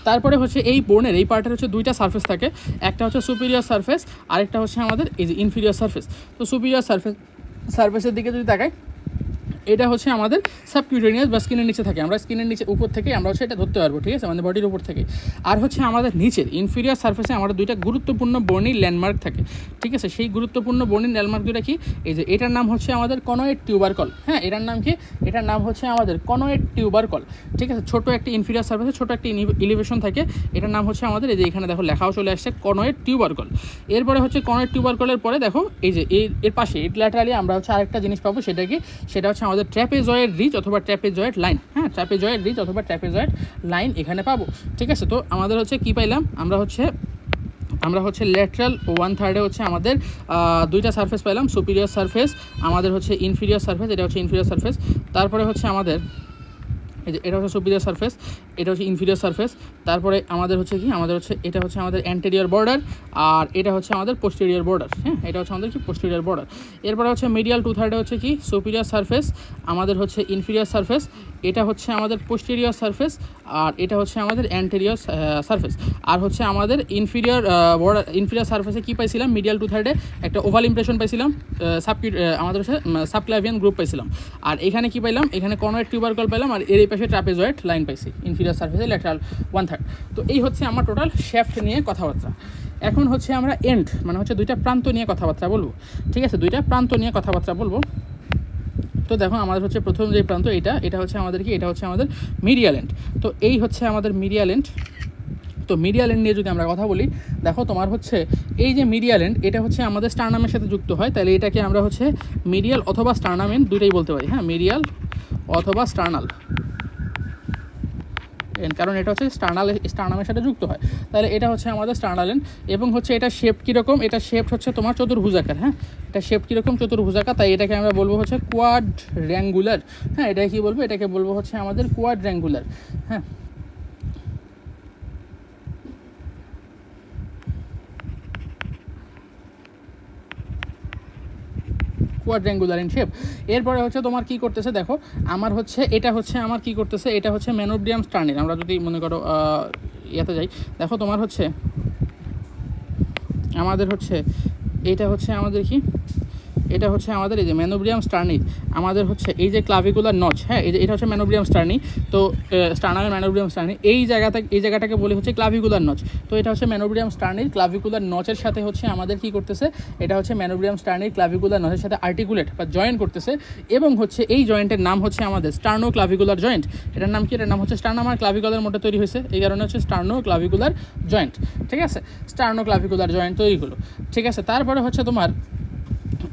Speaker 1: তারপরে হচ্ছে এই বোনের এই পার্টের হচ্ছে দুইটা সারফেস থাকে, একটা হচ্ছে সুপিরিয়র সারফেস, আরেকটা হচ্ছে আমাদের এই যে ইনফিরিয়র সারফেস। তো সুপিরিয়র সারফেসের দিকে যদি তাকাই, এটা হচ্ছে আমাদের সাবকিউটেনিয়াস বা স্কিনের নিচে থাকে, আমরা স্কিনের নিচে উপর থেকে আমরা হচ্ছে এটা ধরতে পারবো, ঠিক আছে, আমাদের বডির উপর থেকে। আর হচ্ছে আমাদের নিচের ইনফিরিয়র সারফেসে আমাদের দুইটা গুরুত্বপূর্ণ বর্নিং ল্যান্ডমার্ক থাকে, ঠিক আছে। সেই গুরুত্বপূর্ণ বর্নিং ল্যান্ডমার্ক দুটা কি, এই যে এটার নাম হচ্ছে আমাদের কনয়েড টিউবারকল, হ্যাঁ, এটার নাম কি, এটার নাম হচ্ছে আমাদের কনয়েড টিউবারকল, ঠিক আছে। ছোটো একটা ইনফিরিয়র সারফেসে ছোটো একটা ইলিভেশন থাকে, এটার নাম হচ্ছে আমাদের, এই যে এখানে দেখো লেখাও চলে আসছে কনয়েড টিউবারকল। এরপরে হচ্ছে কনয়েড টিউবারকলের পরে দেখো এই যে এর পাশে ল্যাটারালি আমরা হচ্ছে আরেকটা জিনিস পাবো, সেটা কি, সেটা হচ্ছে আমাদের ট্র্যাপেজয়েড রিজ অথবা ট্র্যাপেজয়েড লাইন, হ্যাঁ, ট্র্যাপেজয়েড রিজ অথবা ট্র্যাপেজয়েড লাইন এখানে পাবো, ঠিক আছে। তো আমাদের হচ্ছে কি পাইলাম, আমরা হচ্ছে ল্যাটারাল 1/3 হচ্ছে আমাদের দুইটা সারফেস পাইলাম, সুপিরিয়র সারফেস, আমাদের হচ্ছে ইনফিরিয়র সারফেস, এটা হচ্ছে ইনফিরিয়র সারফেস। তারপরে হচ্ছে আমাদের এই যে এটা হচ্ছে সুপিরিয়র সারফেস, এটা হচ্ছে ইনফিরিয়র সারফেস। তারপরে আমাদের হচ্ছে কি, আমাদের হচ্ছে এটা হচ্ছে আমাদের অ্যান্টেরিয়র বর্ডার, আর এটা হচ্ছে আমাদের পোস্টেরিয়র বর্ডার, হ্যাঁ, এটা হচ্ছে আমাদের কি পোস্টেরিয়র বর্ডার। এরপরে হচ্ছে মিডিয়াল 2/3 হচ্ছে কি সুপিরিয়র সারফেস, আমাদের হচ্ছে ইনফিরিয়র সারফেস, এটা হচ্ছে আমাদের পোস্টেরিয়র সারফেস, আর এটা হচ্ছে আমাদের অ্যান্টেরিয়র সারফেস। আর হচ্ছে আমাদের ইনফিরিয়র বর্ডার, ইনফিরিয়র সারফেসে কী পাইছিলাম, মিডিয়াল 2/3 একটা ওভাল ইমপ্রেশন পাইছিলাম, আমাদের হচ্ছে সাবক্লাভিয়ান গ্রুপ পাইছিলাম। আর এখানে কি পাইলাম, এখানে কনয়েড টিউবারকল পাইলাম, আর এর এই পাশে ট্রাপেজয়েড লাইন পাইছি ইনফিরিয়র সারফেসে ল্যাটারাল 1/3। তো এই হচ্ছে আমার টোটাল শ্যাফট নিয়ে কথাবার্তা। এখন হচ্ছে আমরা এন্ড মানে হচ্ছে দুইটা প্রান্ত নিয়ে কথাবার্তা বলবো, ঠিক আছে, দুইটা প্রান্ত নিয়ে কথাবার্তা বলবো। তো দেখো আমাদের হচ্ছে প্রথম যে প্রান্ত এটা হচ্ছে আমাদের কি, এটা হচ্ছে আমাদের মিডিয়াল এন্ড। তো এই হচ্ছে আমাদের মিডিয়াল এন্ড। তো মিডিয়াল এন্ড নিয়ে যদি আমরা কথা বলি, দেখো তোমার হচ্ছে এই যে মিডিয়াল এন্ড, এটা হচ্ছে আমাদের স্টারনামের সাথে যুক্ত হয়, তাহলে এটাকে আমরা হচ্ছে মিডিয়াল অথবা স্টারনাম এন্ড দুইটাই বলতে পারি, হ্যাঁ, মিডিয়াল অথবা স্টারনাল এন্ড, কারণ এটা হচ্ছে স্টারনামের সাথে যুক্ত হয়, তাহলে এটা হচ্ছে আমাদের স্টারনাল এন্ড। এবং হচ্ছে এটা শেপ কীরকম, এটা শেপ হচ্ছে তোমার চতুর্ভুজাকার, হ্যাঁ, এটা শেপ কীরকম চতুর্ভুজাকার, তাই এটাকে আমরা বলবো হচ্ছে কোয়াড্র্যাঙ্গুলার, হ্যাঁ, এটাকে কী বলবো, এটাকে বলবো হচ্ছে আমাদের কোয়াড্র্যাঙ্গুলার, হ্যাঁ। কোয়াড্র্যাঙ্গুলার ইন শেপ। এরপরে হচ্ছে তোমার কি করতেছে, দেখো আমার হচ্ছে এটা হচ্ছে আমার কি করতেছে, এটা হচ্ছে ম্যানোব্রিয়াম স্টার্নিন। আমরা যদি মনে করো ইয়াতে যাই, দেখো তোমার হচ্ছে আমাদের হচ্ছে এটা হচ্ছে আমাদের কি এটা হচ্ছে আমাদের এই যে ম্যানোব্রিয়াম স্টার্নি, আমাদের হচ্ছে এই যে ক্লাভিকুলার নচ, হ্যাঁ এই যে এটা হচ্ছে ম্যানোব্রিয়াম স্টার্নি, তো স্টার্নামের ম্যানোব্রিয়াম স্টার্নি, এই জায়গাটাকে বলে হচ্ছে ক্লাভিকুলার নচ। তো এটা হচ্ছে ম্যানোব্রিয়াম স্টার্নির ক্লাভিকুলার নচের সাথে হচ্ছে আমাদের কি করতেছে, এটা হচ্ছে ম্যানোব্রিয়াম স্টার্নির ক্লাভিকুলার নচের সাথে আর্টিকুলেট বা জয়েন করতেছে, এবং হচ্ছে এই জয়েন্টের নাম হচ্ছে আমাদের স্টার্নো ক্লাভিকুলার জয়েন্ট। এটার নাম কি, এটার নাম হচ্ছে স্টার্নাম আর ক্লাভিকুলার মধ্যে তৈরি হয়েছে, এই কারণে হচ্ছে স্টার্নো ক্লাভিকুলার জয়েন্ট। ঠিক আছে, স্টার্নো ক্লাভিকুলার জয়েন্ট তৈরি হলো। ঠিক আছে, তারপরে হচ্ছে তোমার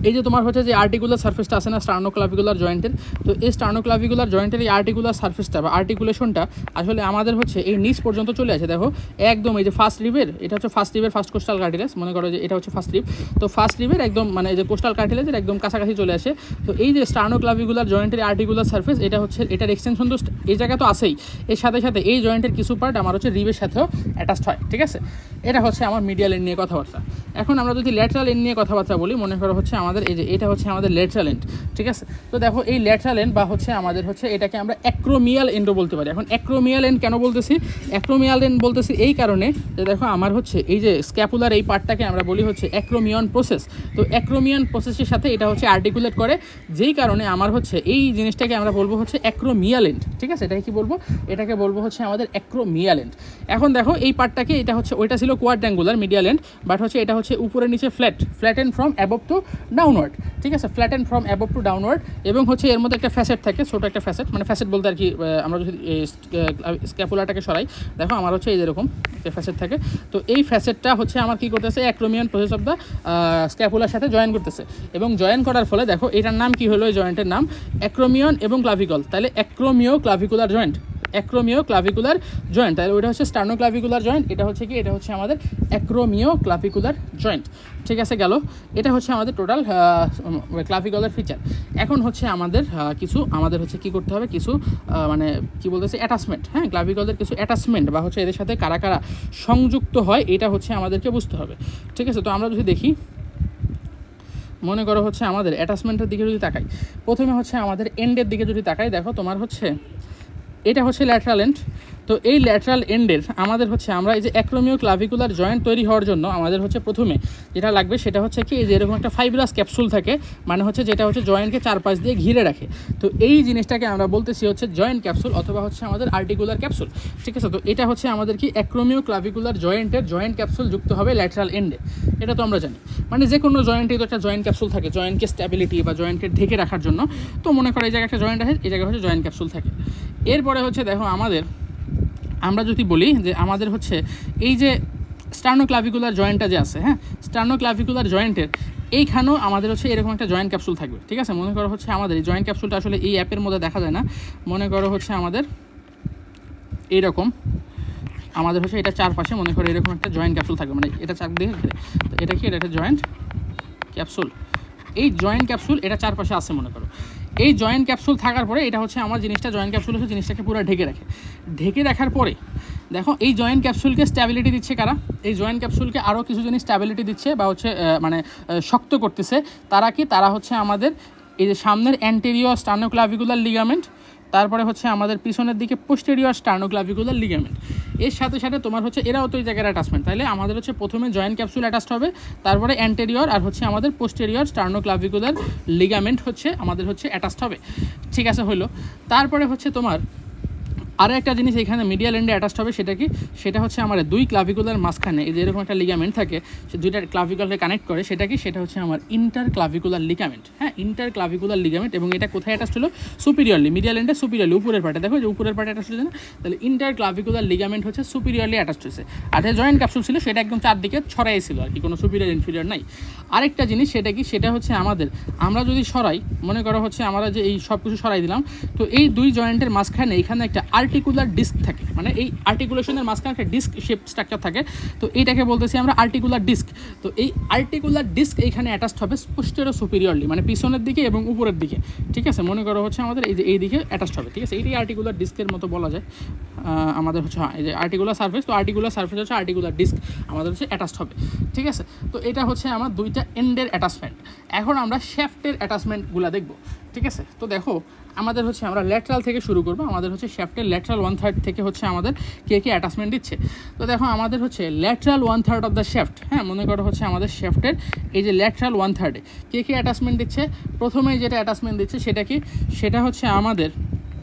Speaker 1: এই যে তোমার হচ্ছে যে আর্টিকুলার সার্ফেসটা আছে না স্টার্নোক্লাভিকুলার জয়েন্টের, তো এই স্টার্নোক্লাভিকুলার জয়েন্টের এই আর্টিকুলার সার্ফেসটা বা আর্টিকুলেশনটা আসলে আমাদের হচ্ছে এই নিচ পর্যন্ত চলে আসে। দেখো একদম এই যে ফার্স্ট রিবের, এটা হচ্ছে ফার্স্ট রিবের ফার্স্ট কোস্টাল কার্টিলেজ, মনে করো যে এটা হচ্ছে ফার্স্ট রিব, তো ফার্স্ট রিবের একদম মানে এই যে কোস্টাল কার্টিলেজের একদম কাছাকাছি চলে আসে। তো এই যে স্টার্নোক্লাভিকুলার জয়েন্টের আর্টিকুলার সার্ফেস, এটা হচ্ছে এটার এক্সটেনশন তো এই জায়গা তো আছেই, এর সাথে সাথে এই জয়েন্টের কিছু পার্ট আমার হচ্ছে রিবের সাথেও অ্যাটাচড হয়। ঠিক আছে, এটা হচ্ছে আমার মিডিয়াল এন্ড নিয়ে কথাবার্তা। এখন আমরা যদি ল্যাটারাল এন্ড নিয়ে কথাবার্তা বলি, মনে করো হচ্ছে আমাদের এই যে এটা হচ্ছে আমাদের ল্যাটারাল এন্ড। ঠিক আছে, তো দেখো এই ল্যাটারাল এন্ড বা হচ্ছে আমাদের হচ্ছে এটাকে আমরা অ্যাক্রোমিয়াল এন্ডও বলতে পারি। এখন অ্যাক্রোমিয়াল এন্ড কেন বলতেছি, অ্যাক্রোমিয়াল এন্ড বলতেছি এই কারণে যে দেখো আমার হচ্ছে এই যে স্ক্যাপুলার এই পার্টটাকে আমরা বলি হচ্ছে অ্যাক্রোমিয়ন প্রসেস। তো অ্যাক্রোমিয়ন প্রসেসের সাথে এটা হচ্ছে আর্টিকুলেট করে, যেই কারণে আমার হচ্ছে এই জিনিসটাকে আমরা বলবো হচ্ছে অ্যাক্রোমিয়াল এন্ড। ঠিক আছে, এটাকে কি বলবো, এটাকে বলবো হচ্ছে আমাদের অ্যাক্রোমিয়াল এন্ড। এখন দেখো এই পার্টটাকে, এটা হচ্ছে ওইটা ছিল কোয়াড্র্যাঙ্গুলার মিডিয়াল এন্ড, বাট হচ্ছে এটা হচ্ছে উপরে নিচে flatten from above to downward. ঠিক আছে, flatten from above to downward, এবং হচ্ছে এর মধ্যে একটা ফ্যাসেট থাকে, ছোটো একটা ফ্যাসেট, মানে ফ্যাসেট বলতে আর কি আমরা যদি স্ক্যাপুলাটাকে সরাই, দেখো আমার হচ্ছে এই যেরকম একটা ফ্যাসেট থাকে, তো এই ফ্যাসেটটা হচ্ছে আমার কি করতেছে, acromion process of the scapular সাথে জয়েন করতেছে, এবং জয়েন করার ফলে দেখো এটার নাম কি হলো, এই জয়েন্টের নাম অ্যাক্রোমিয়ন এবং ক্লাভিকল, তাহলে অ্যাক্রোমিও ক্লাভিকুলার জয়েন্ট, অ্যাক্রোমিও ক্লাভিকুলার জয়েন্ট, তাহলে ওইটা হচ্ছে স্টার্নো ক্লাভিকুলার জয়েন্ট, এটা হচ্ছে কি, এটা হচ্ছে আমাদের অ্যাক্রোমিও ক্লাভিকুলার জয়েন্ট। ঠিক আছে, গেল, এটা হচ্ছে আমাদের টোটাল ক্লাভিকুলার ফিচার। এখন হচ্ছে আমাদের হচ্ছে কি করতে হবে, কিছু মানে কি বলতেছে অ্যাটাচমেন্ট, হ্যাঁ ক্লাভিকুলার কিছু অ্যাটাচমেন্ট বা হচ্ছে এদের সাথে কারা কারা সংযুক্ত হয়, এটা হচ্ছে আমাদেরকে বুঝতে হবে। ঠিক আছে, তো আমরা যদি দেখি, মনে করো হচ্ছে আমাদের অ্যাটাচমেন্টের দিকে যদি তাকাই, প্রথমে হচ্ছে আমাদের এন্ডের দিকে যদি তাকাই, দেখো তোমার হচ্ছে এটা হচ্ছে ল্যাটারাল এন্ড। তো এই ল্যাটারাল এন্ডের আমাদের হচ্ছে আমরা এই যে অ্যাক্রোমিও ক্লাভিকুলার জয়েন্ট তৈরি হওয়ার জন্য আমাদের হচ্ছে প্রথমে যেটা লাগবে সেটা হচ্ছে কি, এই যে এরকম একটা ফাইব্রাস ক্যাপসুল থাকে, মানে হচ্ছে যেটা হচ্ছে জয়েন্টকে চারপাশ দিয়ে ঘিরে রাখে, তো এই জিনিসটাকে আমরা বলতেছি হচ্ছে জয়েন্ট ক্যাপসুল অথবা হচ্ছে আমাদের আর্টিকুলার ক্যাপসুল। ঠিক আছে, তো এটা হচ্ছে আমাদের কি অ্যাক্রোমিও ক্লাভিকুলার জয়েন্টের জয়েন্ট ক্যাপসুল যুক্ত হবে ল্যাটারাল এন্ডে, এটা তো আমরা জানি। মানে যে কোনো জয়েন্টে তো একটা জয়েন্ট ক্যাপসুল থাকে, জয়েন্টকে স্ট্যাবিলিটি বা জয়েন্টকে ঢেকে রাখার জন্য, তো মনে করো এই জায়গায় একটা জয়েন্ট আছে, এই জায়গায় হচ্ছে জয়েন্ট ক্যাপসুল থাকে। এরপরে হচ্ছে দেখো আমরা যদি বলি যে আমাদের হচ্ছে এই যে স্টার্নোক্লাভিকুলার জয়েন্টটা যে আছে, হ্যাঁ স্টার্নোক্লাভিকুলার জয়েন্টের এইখানেও আমাদের হচ্ছে এরকম একটা জয়েন্ট ক্যাপসুল থাকবে। ঠিক আছে, মনে করো হচ্ছে আমাদের এই জয়েন্ট ক্যাপসুলটা আসলে এই অ্যাপের মধ্যে দেখা যায় না, মনে করো হচ্ছে আমাদের এইরকম, আমাদের হচ্ছে এটা চারপাশে মনে করো এরকম একটা জয়েন্ট ক্যাপসুল থাকবে, মানে এটা চারদিকে ঘিরে, তো এটা কি, এটা একটা জয়েন্ট ক্যাপসুল। এই জয়েন্ট ক্যাপসুল এটা চারপাশে আছে মনে করো, এই জয়েন্ট ক্যাপসুল থাকার পরে এটা হচ্ছে আমার জিনিসটা জয়েন্ট ক্যাপসুল হচ্ছে জিনিসটাকে পুরো ঢেকে রাখার পরে দেখো এই জয়েন্ট ক্যাপসুলকে স্ট্যাবিলিটি দিচ্ছে কারা, এই জয়েন্ট ক্যাপসুলকে আরও কিছু জিনিস স্ট্যাবিলিটি দিচ্ছে বা হচ্ছে মানে শক্ত করতেছে, তারা হচ্ছে আমাদের এই যে সামনের অ্যান্টেরিয়র স্টার্নোক্লাভিকুলার লিগামেন্ট, তারপরে হচ্ছে আমাদের পিছনের দিকে পোস্টেরিয়র স্টার্নোক্লাভিকুলার লিগামেন্ট, এর সাথে সাথে তোমার হচ্ছে এরাও তো এই জায়গার অ্যাটাচমেন্ট, তাহলে আমাদের হচ্ছে প্রথমে জয়েন্ট ক্যাপসুল অ্যাটাচড হবে, তারপরে অ্যান্টেরিয়র আর হচ্ছে আমাদের পোস্টেরিয়র স্টার্নোক্লাভিকুলার লিগামেন্ট হচ্ছে আমাদের হচ্ছে অ্যাটাচড হবে। ঠিক আছে, হলো। তারপরে হচ্ছে তোমার আরও একটা জিনিস এখানে মিডিয়াল এন্ডে অ্যাটাচড হবে, সেটা কি, সেটা হচ্ছে আমার দুই ক্লাভিকুলার মাঝখানে এই যে এরকম একটা লিগামেন্ট থাকে, সে দুইটা ক্লাভিকুলারকে কানেক্ট করে, সেটা কি, সেটা হচ্ছে আমার ইন্টার ক্লাভিকুলার লিগামেন্ট, হ্যাঁ ইন্টার ক্লাভিকুলার লিগামেন্ট, এবং এটা কোথায় অ্যাটাচড হলো, সুপিরিয়রলি, মিডিয়াল এন্ডে সুপিরিয়রলি, উপরের পার্টে, দেখো যে উপরের পার্টে অ্যাটাচড হচ্ছে না, তাহলে ইন্টার ক্লাভিকুলার লিগামেন্ট হচ্ছে সুপিরিয়রলি অ্যাটাচড হয়েছে, আর যে জয়েন্ট ক্যাপসুল ছিল সেটা একদম চারদিকে ছড়াই ছিল আর কি, কোনো সুপিরিয়র ইনফিরিয়র নাই। আরেকটা জিনিস সেটা কি, সেটা হচ্ছে আমরা যদি সরাই, মনে করো হচ্ছে আমরা যে এই সব কিছু সরাই দিলাম, তো এই দুই জয়েন্টের মাঝখানে এখানে একটা আর্টিকুলার ডিস্ক থাকে, মানে এই আর্টিকুলেশনের মাঝখানে একটা ডিস্ক শেপ স্ট্রাকচার থাকে, তো এইটাকে বলতেছি আমরা আর্টিকুলার ডিস্ক। তো এই আর্টিকুলার ডিস্ক এইখানে অ্যাটাচড হবে পোস্টেরিয়র সুপিরিয়রলি, মানে পিছনের দিকে এবং উপরের দিকে। ঠিক আছে, মনে করো হচ্ছে আমাদের এই যে এই দিকে অ্যাটাচড হবে। ঠিক আছে, এইটাই আর্টিকুলার ডিস্কের মতো বলা যায়, আমাদের হচ্ছে এই যে আর্টিকুলার সারফেস, তো আর্টিকুলার সারফেস হচ্ছে আর্টিকুলার ডিস্ক আমাদের হচ্ছে অ্যাটাচড হবে, ঠিক আছে। তো এটা হচ্ছে আমার দুইটা এন্ডের অ্যাটাচমেন্ট। এখন আমরা শ্যাফটের অ্যাটাচমেন্টগুলো দেখব, ঠিক আছে। তো দেখো আমাদের হচ্ছে আমরা ল্যাটারাল থেকে শুরু করবো। আমাদের হচ্ছে শ্যাফটের ল্যাটারাল 1/3 থেকে হচ্ছে আমাদের কে অ্যাটাচমেন্ট দিচ্ছে। তো দেখো আমাদের হচ্ছে ল্যাটারাল 1/3 অফ দ্য শ্যাফট, হ্যাঁ মনে করো হচ্ছে আমাদের শ্যাফটের এই যে ল্যাটারাল 1/3 কে অ্যাটাচমেন্ট দিচ্ছে। প্রথমেই যেটা অ্যাটাচমেন্ট দিচ্ছে সেটা কি, সেটা হচ্ছে আমাদের,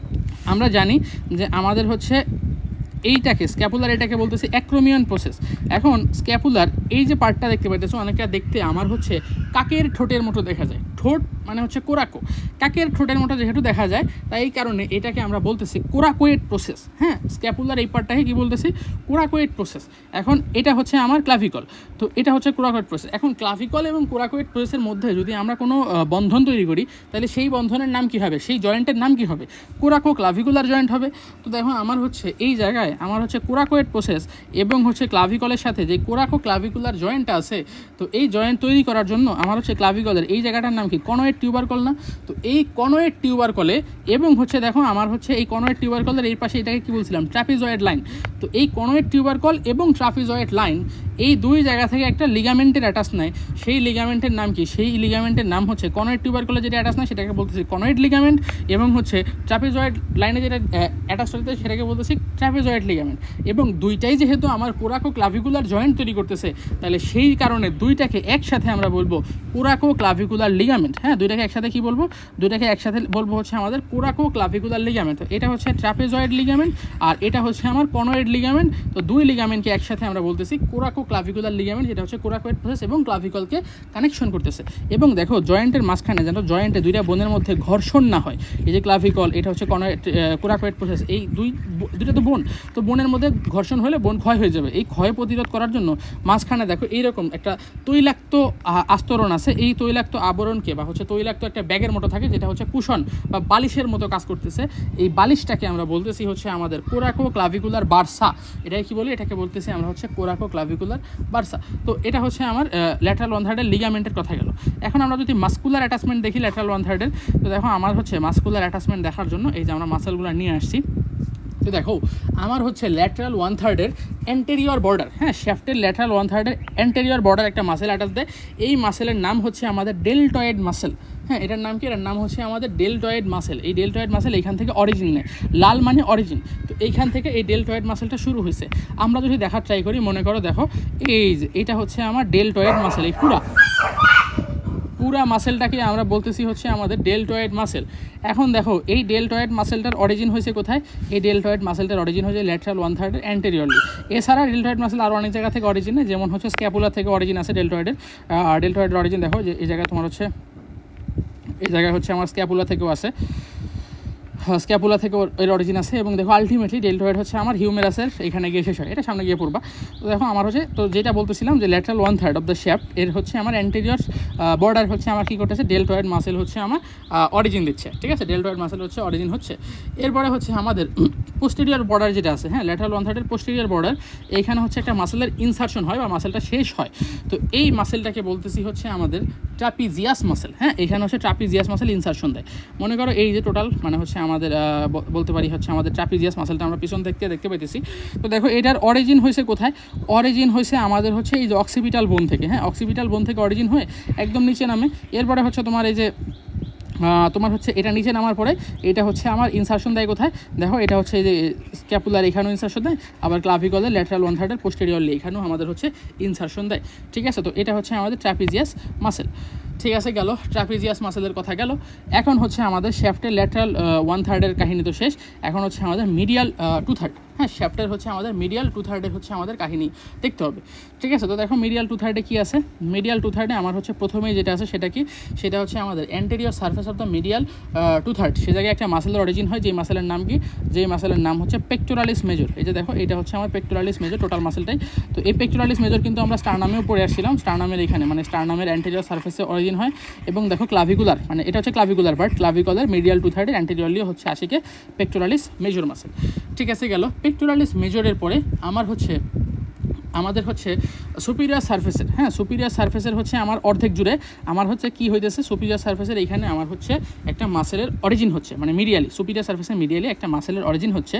Speaker 1: আমরা জানি যে আমাদের হচ্ছে এইটাকে স্ক্যাপুলার, এটাকে বলতেছি অ্যাক্রোমিয়ন প্রসেস। এখন স্ক্যাপুলার এই যে পার্টটা দেখতে পাইতেছো, অনেকটা দেখতে আমার হচ্ছে কাকের ঠোঁটের মতো দেখা যায়। ঠোঁট মানে হচ্ছে কোরাকো, কাকের ঠোঁটের মতো যেহেতু দেখা যায় তাই এই কারণে এটাকে আমরা বলতেছি কোরাকোয়েড প্রসেস। হ্যাঁ, স্ক্যাপুলার এই পার্টটাকে কি বলতেছি, কোরাকোয়েড প্রসেস। এখন এটা হচ্ছে আমার ক্লাভিকল, তো এটা হচ্ছে কোরাকোয়েড প্রসেস। এখন ক্লাভিকল এবং কোরাকোয়েড প্রসেসের মধ্যে যদি আমরা কোনো বন্ধন তৈরি করি তাহলে সেই বন্ধনের নাম কি হবে, সেই জয়েন্টের নাম কি হবে, কোরাকো ক্লাভিকুলার জয়েন্ট হবে। তো দেখো আমার হচ্ছে এই জায়গায় আমার হচ্ছে কোরাকোয়েড প্রসেস এবং হচ্ছে ক্লাভিকলের সাথে যে কোরাকো ক্লাভিকুলার জয়েন্টটা আছে, তো এই জয়েন্ট তৈরি করার জন্য আমার হচ্ছে ক্লাভিকলের এই জায়গাটার নাম কি, কনয়েড টিউবারকল না। তো এই কনয়েড টিউবারকলে এবং হচ্ছে দেখো আমার হচ্ছে এই কনয়েড টিউবারকলের এই পাশে এটাকে কি বলছিলাম, ট্রাপিজয়েড লাইন। তো এই কনয়েড টিউবারকল এবং ট্রাপিজয়েড লাইন এই দুই জায়গা থেকে একটা লিগামেন্টের অ্যাটাচ নেয়। সেই লিগামেন্টের নাম কি, সেই লিগামেন্টের নাম হচ্ছে কনয়েড টিউবারকলে যেটা অ্যাটাচ নেয় সেটাকে বলতেছি কনয়েড লিগামেন্ট, এবং হচ্ছে ট্রাপিজয়েড লাইনে যেটা অ্যাটাচ হতে সেটাকে বলতেছি ট্রাপিজয়েড লিগামেন্ট। এবং দুইটাই যেহেতু আমার কোরাকো ক্লাভিকুলার জয়েন্ট তৈরি করতেছে, তাহলে সেই কারণে দুইটাকে একসাথে আমরা বলবো কোরাকো ক্লাভিকুলার লিগামেন্ট। হ্যাঁ, দুইটাকে একসাথে কি বলবো, দুইটাকে একসাথে বলবো হচ্ছে আমাদের কোরাকো ক্লাভিকুলার লিগামেন্ট। তো এটা হচ্ছে ট্রাপিজয়েড লিগামেন্ট আর এটা হচ্ছে আমার কনয়েড লিগামেন্ট। তো দুই লিগামেন্টকে একসাথে আমরা বলতেছি কোরাকো ক্লাভিকুলার লিগামেন্ট, যেটা হচ্ছে কোরাকোয়েড প্রসেস এবং ক্লাভিকলকে কানেকশন করতেছে। এবং দেখো জয়েন্টের মাঝখানে যেন জয়েন্টে দুইটা বোনের মধ্যে ঘর্ষণ না হয়, এই যে ক্লাভিকল এটা হচ্ছে কোরাকোয়েড প্রসেস, এই দুইটা তো বোন, তো বোনের মধ্যে ঘর্ষণ হলে বোন ক্ষয় হয়ে যাবে। এই ক্ষয় প্রতিরোধ করার জন্য মাঝখানে দেখো এইরকম একটা তৈলাক্ত আস্তরণ আছে। এই তৈলাক্ত আবরণকে বা হচ্ছে তৈলাক্ত একটা ব্যাগের মতো থাকে যেটা হচ্ছে কুশন বা বালিশের মতো কাজ করতেছে। এই বালিশটাকে আমরা বলতেছি হচ্ছে আমাদের কোরাকো ক্লাভিকুলার বার্সা। এটাকে কি বলি, এটাকে বলতেছি আমরা হচ্ছে কোরাকো ক্লাভিকুলার বার্সা। তো এটা হচ্ছে আমার ল্যাটারাল 1/3 লিগামেন্টের কথা গেল। এখন আমরা যদি মাস্কুলার অ্যাটাচমেন্ট দেখি ল্যাটারাল 1/3, তো দেখো আমার হচ্ছে মাস্কুলার অ্যাটাচমেন্ট দেখার জন্য এই যে আমরা মাসেলগুলো নিয়ে আসছি। তো দেখো আমার হচ্ছে ল্যাটারাল 1/3 অ্যান্টেরিয়র বর্ডার, হ্যাঁ শ্যাফটের ল্যাটারাল 1/3 অ্যান্টেরিয়র বর্ডার একটা মাসেল অ্যাটাচ দেয়। এই মাসেলের নাম হচ্ছে আমাদের ডেলটয়েড মাসেল। হ্যাঁ, এটার নাম কি, এটার নাম হচ্ছে আমাদের ডেলটয়েড মাসেল। এই ডেলটয়েড মাসেল এইখান থেকে অরিজিন নেয়, লাল মানে অরিজিন। তো এইখান থেকে এই ডেলটয়েড মাসেলটা শুরু হয়েছে। আমরা যদি দেখার ট্রাই করি, মনে করো দেখো এই যে এটা হচ্ছে আমার ডেলটয়েড মাসেল, এই পুরা মাসেলটাকে আমরা বলতেছি হচ্ছে আমাদের ডেলটয়েড মাসেল। এখন দেখো এই ডেলটয়েড মাসেলটার অরিজিন হয়েছে কোথায়, এই ডেলটয়েড মাসেলটার অরিজিন হয়েছে ল্যাটারাল 1/3 অ্যান্টেরিয়রলি। এছাড়া ডেলটয়েড মাসেল আরও অনেক জায়গা থেকে অরিজিন নেই, যেমন হচ্ছে স্ক্যাপুলা থেকে অরিজিন আছে ডেলটয়েডের। ডেলটয়েডের অরিজিন দেখো যে এই জায়গায় তোমার হচ্ছে, এই জায়গায় হচ্ছে আমার স্ক্যাপুলা থেকেও আছে, স্ক্যাপুলা থেকে এর অরিজিন আছে। এবং দেখো আলটিমেটলি ডেলটয়েড হচ্ছে আমার হিউমেরাসের এখানে গিয়ে শেষ হয়, এটা সামনে গিয়ে পড়বা। তো দেখো আমার হচ্ছে, তো যেটা বলতেছিলাম যে ল্যাটারাল 1/3 অফ দ্য শ্যাফট এর হচ্ছে আমার অ্যান্টেরিয়র বর্ডার হচ্ছে আমার কী করতেছে, ডেলটয়েড মাসেল হচ্ছে আমার অরিজিন দিচ্ছে, ঠিক আছে। ডেলটয়েড মাসেল হচ্ছে অরিজিন হচ্ছে। এরপরে হচ্ছে আমাদের পোস্টেরিয়র বর্ডার যেটা আছে, হ্যাঁ ল্যাটারাল 1/3 পোস্টেরিয়র বর্ডার, এইখানে হচ্ছে একটা মাসেলের ইনসারশন হয় বা মাসেলটা শেষ হয়। তো এই মাসেলটাকে বলতেছি হচ্ছে আমাদের ট্রাপিজিয়াস মাসেল। হ্যাঁ, এখানে হচ্ছে ট্রাপিজিয়াস মাসেল ইনসারশন দেয়। মনে করো এই যে টোটাল মানে হচ্ছে আমাদের বলতে পারি হচ্ছে আমাদের ট্রাপিজিয়াস মাসেলটা আমরা পিছন থেকে দেখতে পাইতেছি। তো দেখো এটার অরিজিন হয়েছে কোথায়, অরিজিন হয়েছে আমাদের হচ্ছে এই যে অক্সিপিটাল বোন থেকে। হ্যাঁ, অক্সিপিটাল বোন থেকে অরিজিন হয়ে একদম নিচে নামে। এরপরে হচ্ছে তোমার এই যে তোমার হচ্ছে এটা নিচে নামার পরে এটা হচ্ছে আমার ইনসারশন দেয় কোথায়, দেখো এটা হচ্ছে এই যে স্ক্যাপুলার এখানেও ইনসারশন দেয়, আবার ক্লাভিকলের ল্যাটারাল 1/3 পোস্টেরিয়রলি এখানেও আমাদের হচ্ছে ইনসারশন দেয়, ঠিক আছে। তো এটা হচ্ছে আমাদের ট্রাপিজিয়াস মাসেল, ঠিক আছে। গেল ট্রাপিজিয়াস মাসেলের কথা গেল। এখন হচ্ছে আমাদের শ্যাফটের ল্যাটারাল 1/3 কাহিনী তো শেষ। এখন হচ্ছে আমাদের মিডিয়াল 2/3। হ্যাঁ, শ্যাফটের হচ্ছে আমাদের মিডিয়াল 2/3 হচ্ছে আমাদের কাহিনী দেখতে হবে, ঠিক আছে। তো দেখো মিডিয়াল 2/3 কি আছে, মিডিয়াল 2/3 আমার হচ্ছে প্রথমেই যেটা আছে সেটা কি, সেটা হচ্ছে আমাদের anterior surface of the medial 2/3। সে জায়গায় একটা মাসেলের অরিজিন হয়, যেই মাসেলের নাম কি, যেই মাসেলের নাম হচ্ছে পেক্টোরালিস মেজর। এই যে দেখো এটা হচ্ছে আমার পেক্টোরালিস মেজর টোটাল মাসেলটাই। তো এই পেক্টোরালিস মেজর কিন্তু আমরা স্টারনামেও পড়ে আসছিলাম, স্টারনামের এখানে মানে স্টারনামের অ্যান্টেরিয়র সার্ফেসে অরিজিন হয়। এবং দেখো ক্লাভিকুলার মানে এটা হচ্ছে ক্লাভিকুলার পার্ট, ক্লাভিকলের মিডিয়াল 2/3 অ্যান্টেরিয়রলি হচ্ছে আশিকে পেক্টোরালিস মেজর মাসেল, ঠিক আছে। গেল পেক্টোরালিস মেজরের পরে আমার হচ্ছে আমাদের হচ্ছে সুপিরিয়র সারফেসের, হ্যাঁ সুপিরিয়র সারফেসের হচ্ছে আমার অর্ধেক জুড়ে আমার হচ্ছে কি হইতেছে, সুপিরিয়র সারফেসের এইখানে আমার হচ্ছে একটা মাসেলের অরিজিন হচ্ছে, মানে মিডিয়ালি সুপিরিয়র সারফেসের মিডিয়ালি একটা মাসেলের অরিজিন হচ্ছে,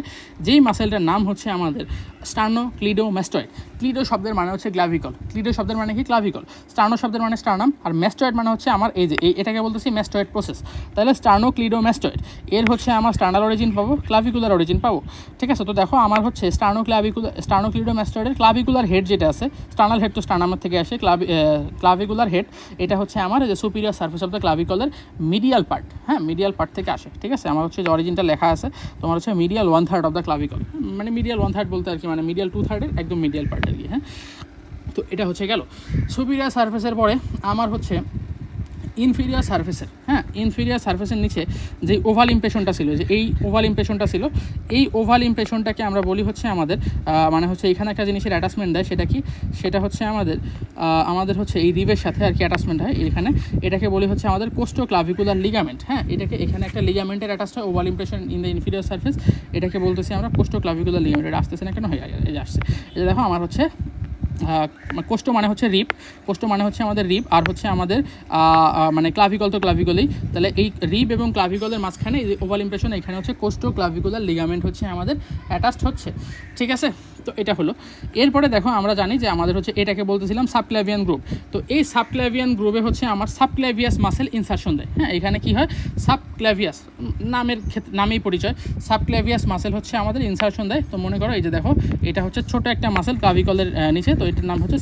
Speaker 1: যেই মাসেলটার নাম হচ্ছে আমাদের স্টার্নোক্লিডোমাস্টয়েড। ক্লিডো শব্দের মানে হচ্ছে ক্লাভিকল, ক্লিডো শব্দের মানে কি ক্লাভিকল, স্টার্নো শব্দের মানে স্টার্নাম, আর ম্যাস্টয়েড মানে হচ্ছে আমার এই যে এটাকে বলতেছি ম্যাস্টয়েড প্রসেস। তাহলে স্টার্নোক্লিডোমাস্টয়েড এর হচ্ছে আমার স্টার্নাল অরিজিন পাবো, ক্লাভিকুলার অরিজিন পাবো, ঠিক আছে। তো দেখো আমার হচ্ছে স্টার্নোক্লিডোমাস্টয়েডের ক্লাভিকুলার হেড যেটা আছে, স্টার্নাল হেড তো স্টার্নামের থেকে আসে, ক্লাভিকুলার হেড এটা হচ্ছে আমার যে সুপিরিয়র সারফেস অফ দ্য ক্লাভিকলের মিডিয়াল পার্ট, হ্যাঁ মিডিয়াল পার্ট থেকে আসে, ঠিক আছে। আমার হচ্ছে যে অরিজিনটা লেখা আছে তোমার হচ্ছে মিডিয়াল 1/3 অফ দ্য ক্লাভিকল, মানে মিডিয়াল 1/3 বলতে আর কি মানে মিডিয়াল 2/3 একদম মিডিয়াল পার্ট আর কি, হ্যাঁ। তো এটা হচ্ছে গেল সুপিরিয়র সারফেসের। পরে আমার হচ্ছে ইনফিরিয়র সারফেসের, হ্যাঁ ইনফিরিয়র সারফেসের নিচে যে ওভাল ইমপ্রেশনটা ছিল, যে এই ওভাল ইমপ্রেশনটা ছিল, এই ওভাল ইমপ্রেশনটাকে আমরা বলি হচ্ছে আমাদের মানে হচ্ছে এখানে একটা জিনিসের অ্যাটাচমেন্ট দেয়, সেটা কি, সেটা হচ্ছে আমাদের হচ্ছে এই রিবের সাথে আর কি অ্যাটাচমেন্ট হয় এখানে, এটাকে বলি হচ্ছে আমাদের কোস্টোক্লাভিকুলার লিগামেন্ট, হ্যাঁ এটাকে এখানে একটা লিগামেন্টের অ্যাটাচ হয় oval impression in the inferior surface, এটাকে বলতেছি আমরা কোস্টোক্লাভিকুলার লিগামেন্ট। এটা আসতেছে না কেন, এই যে আসছে, এই দেখো আমার হচ্ছে কোষ্ঠ মানে হচ্ছে রিব, কোষ্ঠ মানে হচ্ছে আমাদের রিব, আর হচ্ছে আমাদের মানে ক্লাভিকল তো ক্লাভিকলই, তাহলে এই রিব এবং ক্লাভিকলের মাঝখানে এই ওভাল ইমপ্রেশন এখানে হচ্ছে কোষ্ঠ ক্লাভিকুলার লিগামেন্ট হচ্ছে আমাদের অ্যাটাচড হচ্ছে, ঠিক আছে। তো এটা হলো। এরপরে দেখো আমরা জানি যে আমাদের হচ্ছে এটাকে বলতেছিলাম সাবক্লাভিয়ান গ্রুপ। তো এই সাবক্লাভিয়ান গ্রুপে হচ্ছে আমার সাবক্লাভিয়াস মাসেল ইনসারশন দেয়, হ্যাঁ এখানে কি হয় সাবক্লাভিয়াস নামের ক্ষেত্রে নামেই পরিচয়, সাবক্লাভিয়াস মাসেল হচ্ছে আমাদের ইনসারশন দেয়। তো মনে করো এই যে দেখো এটা হচ্ছে ছোট একটা মাসেল ক্লাভিকলের নিচে, তো এটার নাম হচ্ছে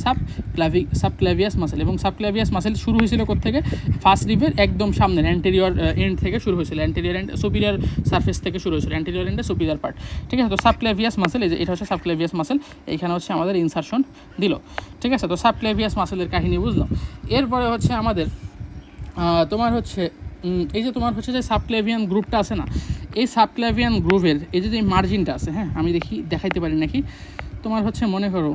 Speaker 1: সাবক্লাভিয়াস মাসেল। এবং সাবক্লাভিয়াস মাসেল শুরু হয়েছিল কোত্থেকে, ফার্স্ট রিবের একদম সামনে অ্যান্টেরিয়র এন্ড থেকে শুরু হয়েছিল, অ্যান্টেরিয়র এন্ড সুপিরিয়র সারফেস থেকে শুরু হয়েছিল, অ্যান্টেরিয়র এন্ডে সুপিরিয়র পার্ট, ঠিক আছে। তো সাবক্লাভিয়াস মাসেল এই যে এটা হচ্ছে সাবক্লাভিয়াস মাসেল, এইখানে হচ্ছে আমাদের ইনসারশন দিল, ঠিক আছে। তো সাবক্লাভিয়াস মাসেলের কাহিনী বুঝলাম। এরপরে হচ্ছে আমাদের তোমার হচ্ছে এই যে তোমার হচ্ছে যে সাবক্লাভিয়ান গ্রুপটা আছে না, এই সাবক্লাভিয়ান গ্রুপের এই যে মার্জিনটা আছে, হ্যাঁ আমি দেখাইতে পারি নাকি, তোমার হচ্ছে মনে করো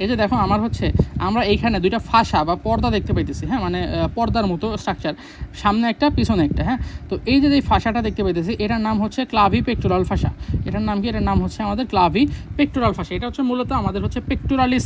Speaker 1: এই যে দেখো আমার হচ্ছে আমরা এইখানে দুইটা ফাঁসা বা পর্দা দেখতে পাইতেছি, হ্যাঁ মানে পর্দার মতো স্ট্রাকচার, সামনে একটা পিছনে একটা, হ্যাঁ। তো এই যে ফাঁসাটা দেখতে পাইতেছি এটার নাম হচ্ছে ক্লাভি পেক্টোরাল ফাঁসা। এটার নাম কি, এটার নাম হচ্ছে আমাদের ক্লাভি পেক্টোরাল ফাঁসা। এটা হচ্ছে মূলত আমাদের হচ্ছে পেক্টোরালিস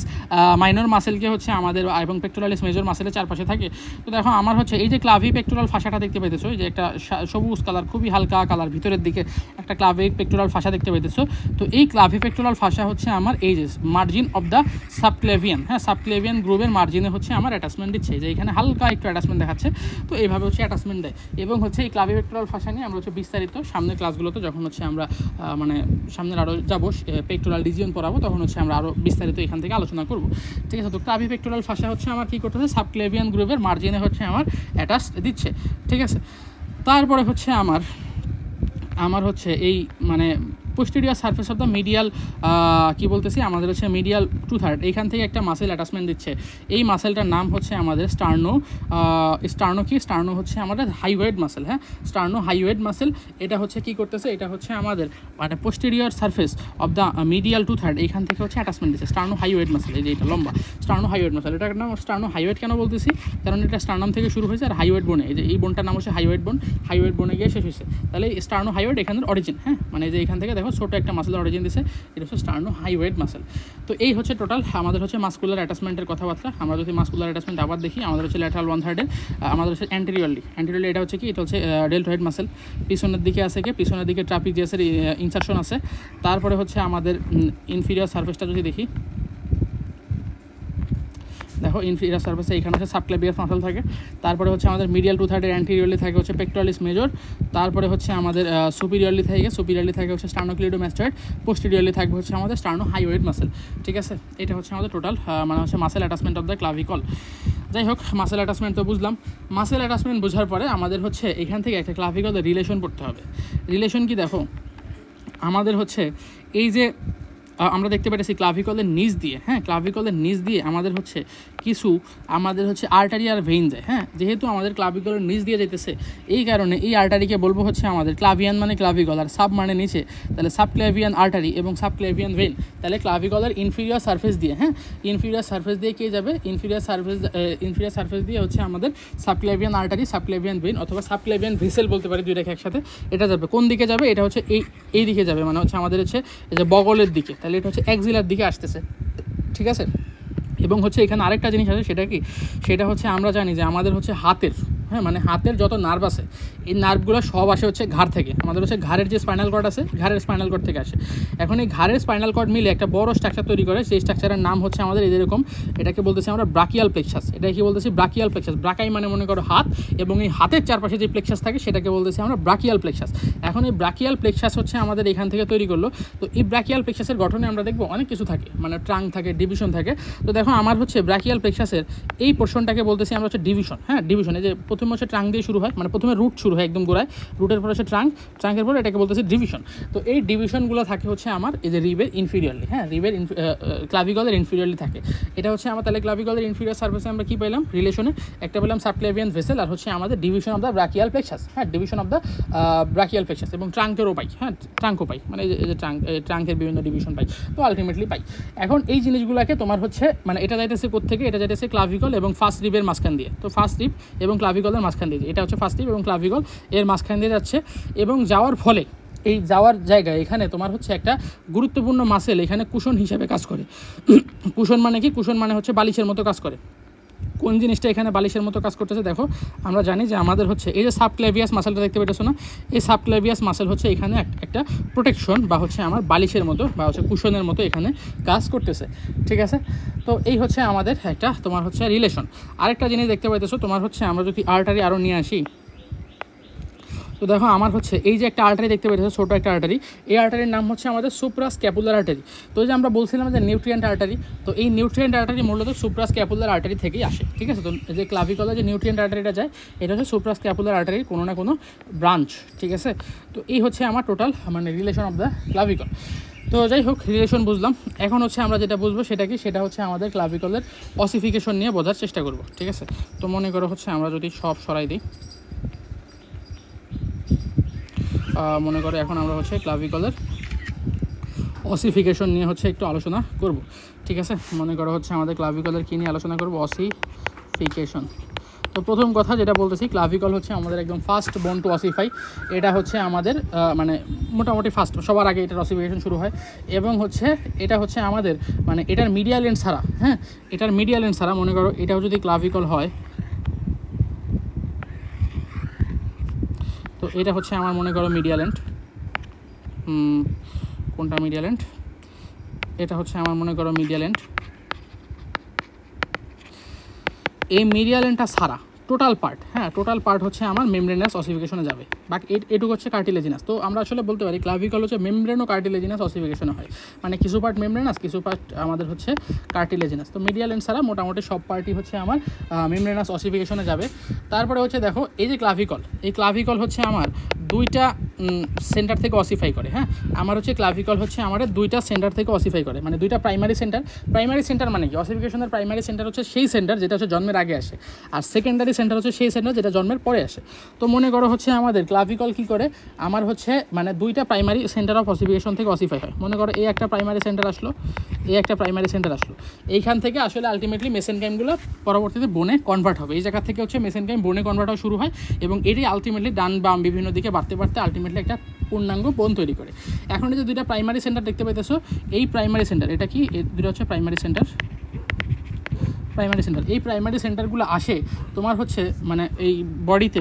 Speaker 1: মাইনর মাসেলকে হচ্ছে আমাদের এবং পেক্টোরালিস মেজর মাসেলের চারপাশে থাকে। তো দেখো আমার হচ্ছে এই যে ক্লাভি পেক্টোরাল ফাঁসাটা দেখতে পাইতেছো, এই যে একটা সবুজ কালার খুবই হালকা কালার ভিতরের দিকে একটা ক্লাভি পেক্টোরাল ফাঁসা দেখতে পাইতেছো। তো এই ক্লাভি পেক্টোরাল ফাঁসা হচ্ছে আমার এই যে মার্জিন অফ দ্য সাবক্লেভিয়ান, হ্যাঁ সাবক্লেভিয়ান গ্রুপের মার্জিনে হচ্ছে আমার অ্যাটাচমেন্ট দিচ্ছে, যে এখানে হালকা একটু অ্যাটাচমেন্ট দেখাচ্ছে। তো এইভাবে হচ্ছে অ্যাটাচমেন্ট দেয়। এবং হচ্ছে এই ক্লাভিপেক্টোরাল ফাঁসা নিয়ে আমরা হচ্ছে বিস্তারিত সামনের ক্লাসগুলোতে যখন হচ্ছে আমরা মানে সামনের আরও যাবো পেক্টোরাল রিজিয়ন পড়াবো, তখন হচ্ছে আমরা আরও বিস্তারিত এখান থেকে আলোচনা করবো, ঠিক আছে। তো ক্লাভিপেক্টোরাল ফাঁসা হচ্ছে আমার কী করতেছে, সাবক্লেভিয়ান গ্রুপের মার্জিনে হচ্ছে আমার অ্যাটাচ দিচ্ছে, ঠিক আছে। তারপরে হচ্ছে আমার হচ্ছে এই মানে posterior surface of the medial কী বলতেছি আমাদের হচ্ছে মিডিয়াল 2/3 এইখান থেকে একটা মাসেল অ্যাটাচমেন্ট দিচ্ছে। এই মাসেলটার নাম হচ্ছে আমাদের স্টার্নো হচ্ছে আমাদের হাইওয়েড মাসেল, হ্যাঁ স্টার্নো হাইওয়েড মাসেল। এটা হচ্ছে কী করতেছে, এটা হচ্ছে আমাদের মানে posterior surface of the medial 2/3 এইখান থেকে হচ্ছে অ্যাটাচমেন্ট দিচ্ছে স্টার্নো হাইওয়েড মাসেল। এই যে এটা লম্বা স্টার্নো হাইওয়েড মাসেল, এটার নাম স্টার্নো হাইওয়েড কেন বলতেছি, কারণ এটা স্টার্নাম থেকে শুরু হয়েছে আর হাইওয়েড বোনে, এই যে এই বোনটার নাম হচ্ছে হাইওয়েড বোনে গিয়ে শেষ হয়েছে। তাহলে স্টার্নো হাইওয়েড এখানের অরিজিন, হ্যাঁ মানে যে এখান থেকে দেখো ছোটো একটা মাসেলের অরিজিন দিচ্ছে, এটা হচ্ছে স্টার্নো হাইওয়েড মাসেল। তো এই হচ্ছে টোটাল আমাদের হচ্ছে মাসকুলার অ্যাটাচমেন্টের কথাবার্তা। আমরা যদি মাসকুলার অ্যাটাচমেন্ট আবার দেখি, আমাদের হচ্ছে ল্যাটারাল 1/3 আমাদের হচ্ছে অ্যান্টেরিয়রলি এটা হচ্ছে কি, এটা হচ্ছে ডেল্টয়েড মাসেল। পিছনের দিকে আছে কি, পিছনের দিকে ট্রাপিজিয়াসের ইনসারশন আছে। তারপরে হচ্ছে আমাদের ইনফিরিয়র সারফেসটা যদি দেখি, দেখো ইনফিরিয়র সারফেসে এখানে হচ্ছে সাবক্লেভিয়াস মাসেল থাকে। তারপরে হচ্ছে আমাদের মিডিয়াল 2/3 অ্যান্টেরিয়রলি থাকে হচ্ছে পেক্টোরালিস মেজর। তারপরে হচ্ছে আমাদের সুপিরিয়রলি থাকে হচ্ছে স্টার্নোক্লিডোমাস্টয়েড। পোস্টেরিয়রলি থাকবে হচ্ছে আমাদের স্টার্নো হাইওয়েড মাসেল, ঠিক আছে। এটা হচ্ছে আমাদের টোটাল মানে হচ্ছে muscle attachment of the clavicle. যাই হোক, মাসেল অ্যাটাচমেন্ট তো বুঝলাম। মাসেল অ্যাটাচমেন্ট বোঝার পরে আমাদের হচ্ছে এখান থেকে একটা ক্লাভিকলের রিলেশন পড়তে হবে। রিলেশন কি দেখো, আমাদের হচ্ছে এই যে আমরা দেখতে পাচ্ছি ক্লাভিকলের নিচ দিয়ে, হ্যাঁ ক্লাভিকলের নিচ দিয়ে আমাদের হচ্ছে কিছু আমাদের হচ্ছে আর্টারি আর ভেইন যায়। হ্যাঁ, যেহেতু আমাদের ক্লাভিকলের নিচ দিয়ে যেতেছে, এই কারণে এই আর্টারিকে বলবো হচ্ছে আমাদের ক্লাভিয়ান মানে ক্লাভিকল, আর সাব মানে নিচে, তাহলে সাবক্লাভিয়ান আর্টারি এবং সাবক্লাভিয়ান ভেইন। তাহলে ক্লাভিকলের ইনফিরিয়র সারফেস দিয়ে, হ্যাঁ, ইনফিরিয়র সারফেস দিয়ে কে যাবে, ইনফিরিয়র সারফেস দিয়ে হচ্ছে আমাদের সাবক্লাভিয়ান আর্টারি, সাবক্লাভিয়ান ভেইন অথবা সাবক্লাভিয়ান ভেসেল বলতে পারি, দুইটাকে একসাথে। এটা যাবে কোন দিকে যাবে, এটা হচ্ছে এই দিকে যাবে, মানে হচ্ছে আমাদের হচ্ছে এই যে বগলের দিকে, তাহলে এটা হচ্ছে অ্যাক্সিলার দিকে আসতেছে, ঠিক আছে। এবং হচ্ছে এখানে আরেকটা জিনিস আছে, সেটা কি, সেটা হচ্ছে আমরা জানি যে আমাদের হচ্ছে হাতের, হ্যাঁ, মানে হাতের যত নার্ভ আছে এই নার্ভগুলো সব আসে হচ্ছে ঘাড় থেকে। আমাদের হচ্ছে ঘাড়ের যে স্পাইনাল কর্ড আছে, ঘাড়ের স্পাইনাল কর্ড থেকে আসে। এখন এই ঘাড়ের স্পাইনাল কর্ড মিলে একটা বড় স্ট্রাকচার তৈরি করে, সেই স্ট্রাকচারের নাম হচ্ছে আমাদের এরকম, এটাকে বলতেছি আমরা ব্রাকিয়াল প্লেক্সাস। এটা কি বলতেছি, ব্রাকিয়াল প্লেক্সাস। ব্রাকাই মানে মনে করো হাত, এবং এই হাতের চারপাশে যে প্লেক্সাস থাকে সেটাকে বলতেছি আমরা ব্রাকিয়াল প্লেক্সাস। এখন এই ব্রাকিয়াল প্লেক্সাস হচ্ছে আমাদের এখান থেকে তৈরি করলো। তো এই ব্রাকিয়াল প্লেক্সাসের গঠনে আমরা দেখবো অনেক কিছু থাকে, মানে ট্রাঙ্ক থাকে, ডিভিশন থাকে। তো দেখো আমার হচ্ছে ব্রাকিয়াল প্লেক্সাসের এই পোর্শনটাকে বলতেছি আমরা হচ্ছে ডিভিশন। হ্যাঁ, ডিভিশন, এই যে প্রথমে হচ্ছে ট্রাঙ্ক দিয়ে শুরু হয়, মানে প্রথমে রুট শুরু হয় একদম গোড়ায়, রুটের পরে হচ্ছে ট্রাঙ্কের পরে এটাকে বলতেছি ডিভিশন। তো এই ডিভিশনগুলো থাকে হচ্ছে আমার এই যে রিবের ইনফিরিয়রলি, হ্যাঁ, রিবের ক্লাভিকলের ইনফিরিয়রলি থাকে। এটা হচ্ছে আমার, তাহলে ক্লাভিকলের ইনফিরিয়র সার্ফেসে আমরা কি পেলাম রিলেশনে, একটা পেলাম সাবক্লাভিয়ান ভেসেল, আর হচ্ছে আমাদের division of the brachial plexus. হ্যাঁ, division of the brachial plexus, এবং ট্রাঙ্কেরও পাই, হ্যাঁ, ট্রাঙ্কও পাই, মানে এই যে ট্রাঙ্কের বিভিন্ন ডিভিশন পাই, তো আলটিমেটলি পাই। এখন এই জিনিসগুলোকে তোমার হচ্ছে মানে এটা যাইতেছে কোত্থেকে, এটা যাইতেছে ক্লাভিকল এবং ফার্স্ট রিবের মাঝখান দিয়ে। তো ফার্স্ট রিব এবং ক্লাভিকলের মাঝখান দিয়ে, এটা হচ্ছে ফার্স্ট রিব এবং ক্লাভিকল এর মাঝখান দিয়ে যাচ্ছে, এবং যাওয়ার ফলে এই যাওয়ার জায়গায় এখানে তোমার হচ্ছে একটা গুরুত্বপূর্ণ মাসেল এখানে কুশন হিসেবে কাজ করে। কুশন মানে কি, কুশন মানে হচ্ছে বালিশের মতো কাজ করে। কোন জিনিসটা এখানে বালিশের মতো কাজ করতেছে, দেখো আমরা জানি যে আমাদের হচ্ছে এই যে সাবক্লাভিয়াস মাসেলটা দেখতে পেতেছো না, এই সাবক্লাভিয়াস মাসেল হচ্ছে এখানে একটা প্রোটেকশন বা হচ্ছে আমার বালিশের মতো বা হচ্ছে কুশনের মতো এখানে কাজ করতেছে, ঠিক আছে। তো এই হচ্ছে আমাদের একটা তোমার হচ্ছে রিলেশন। আরেকটা জিনিস দেখতে পাইতেছো তোমার হচ্ছে, আমরা যদি আর্টারি আরও নিয়ে আসি, তো দেখো আমার হচ্ছে এই যে একটা আর্টারি দেখতে পেয়েছো, ছোটো একটা আর্টারি, এই আর্টারির নাম হচ্ছে আমাদের সুপ্রাস্ক্যাপুলার আর্টারি। তো এই যে আমরা বলছিলাম যে নিউট্রিয়েন্ট আর্টারি, তো এই নিউট্রিয়েন্ট আর্টারি মূলত সুপ্রাস্ক্যাপুলার আর্টারি থেকেই আসে, ঠিক আছে। তো যে ক্লাভিকলে যে নিউট্রিয়েন্ট আর্টারিটা যায়, এটা হচ্ছে সুপ্রাস্ক্যাপুলার আর্টারির কোনো না কোনো ব্রাঞ্চ, ঠিক আছে। তো এই হচ্ছে আমার টোটাল মানে রিলেশন অফ দ্য ক্লাভিকল। তো যাই হোক, রিলেশন বুঝলাম। এখন হচ্ছে আমরা যেটা বুঝবো সেটা কি, সেটা হচ্ছে আমাদের ক্লাভিকলের অসিফিকেশন নিয়ে বোঝার চেষ্টা করব, ঠিক আছে। তো মনে করো হচ্ছে আমরা যদি সব সরাই দিই, মনে করো এখন আমরা হচ্ছে ক্লাভিকলের অসিফিকেশন নিয়ে হচ্ছে একটু আলোচনা করব, ঠিক আছে। মনে করো হচ্ছে আমাদের ক্লাভিকলের কী নিয়ে আলোচনা করব, অসিফিকেশন। তো প্রথম কথা যেটা বলতেছি, ক্লাভিকল হচ্ছে আমাদের একদম ফার্স্ট বোন টু অসিফাই। এটা হচ্ছে আমাদের মানে মোটামুটি ফার্স্ট, সবার আগে এটার অসিফিকেশন শুরু হয়, এবং হচ্ছে এটা হচ্ছে আমাদের মানে এটার মিডিয়াল এন্ড ছাড়া, হ্যাঁ, এটার মিডিয়াল এন্ড ছাড়া মনে করো এটাও যদি ক্লাভিকল হয়, তো এটা হচ্ছে আমার মনে করো মিডিয়াল এন্ড, কোনটা মিডিয়াল এন্ড, এটা হচ্ছে আমার মনে করো মিডিয়াল এন্ড। এই মিডিয়াল এন্ডটা ছাড়া টোটাল পার্ট, হ্যাঁ, টোটাল পার্ট হচ্ছে আমার মেমব্রেনাস অসিফিকেশনে যাবে, বাকি এটুকু হচ্ছে কার্টিলেজিনাস। তো আমরা আসলে বলতে পারি ক্লাভিকল হচ্ছে মেমব্রেন ও কার্টিলেজিনাস অসিফিকেশনে হয়, মানে কিছু পার্ট মেমব্রেনাস, কিছু পার্ট আমাদের হচ্ছে কার্টিলেজিনাস। তো মিডিয়াল এন্ড ছাড়া মোটামুটি সব পার্টই হচ্ছে আমার মেমব্রেনাস অসিফিকেশনে যাবে। তারপরে হচ্ছে দেখো এই যে ক্লাভিকল, এই ক্লাভিকল হচ্ছে আমার দুইটা সেন্টার থেকে অসিফাই করে, হ্যাঁ, আমার হচ্ছে ক্লাভিকল হচ্ছে আমাদের দুইটা সেন্টার থেকে অসিফাই করে, মানে দুইটা প্রাইমারি সেন্টার। প্রাইমারি সেন্টার মানে কি, অসিফিকেশনের প্রাইমারি সেন্টার হচ্ছে সেই সেন্টার যেটা হচ্ছে জন্মের আগে আসে, আর সেকেন্ডারি সেন্টার হচ্ছে সেই সেন্টার যেটা জন্মের পরে আসে। তো মনে করো হচ্ছে আমাদের ক্লাভিকল কী করে, আমার হচ্ছে মানে দুইটা প্রাইমারি সেন্টার অফ অসিফিকেশন থেকে অসিফাই হয়। মনে করো এই একটা প্রাইমারি সেন্টার আসলো, এই একটা প্রাইমারি সেন্টার আসলো, এইখান থেকে আসলে আলটিমেটলি মেসেনকাইমগুলো পরবর্তীতে বোনে কনভার্ট হবে। এই জায়গা থেকে হচ্ছে মেসেনকাইম বোনে কনভার্ট হওয়া শুরু হয়, এবং এটি আলটিমেটলি ডান বাম বিভিন্ন দিকে বাড়তে বাড়তে আলটিমেটলি একটা পূর্ণাঙ্গ বোন তৈরি করে। এখন এই যে দুইটা প্রাইমারি সেন্টার দেখতে পাইতেছো, এই প্রাইমারি সেন্টার, এটা কি, এই দুটো হচ্ছে প্রাইমারি সেন্টার। এই প্রাইমারি সেন্টারগুলো আসে তোমার হচ্ছে মানে এই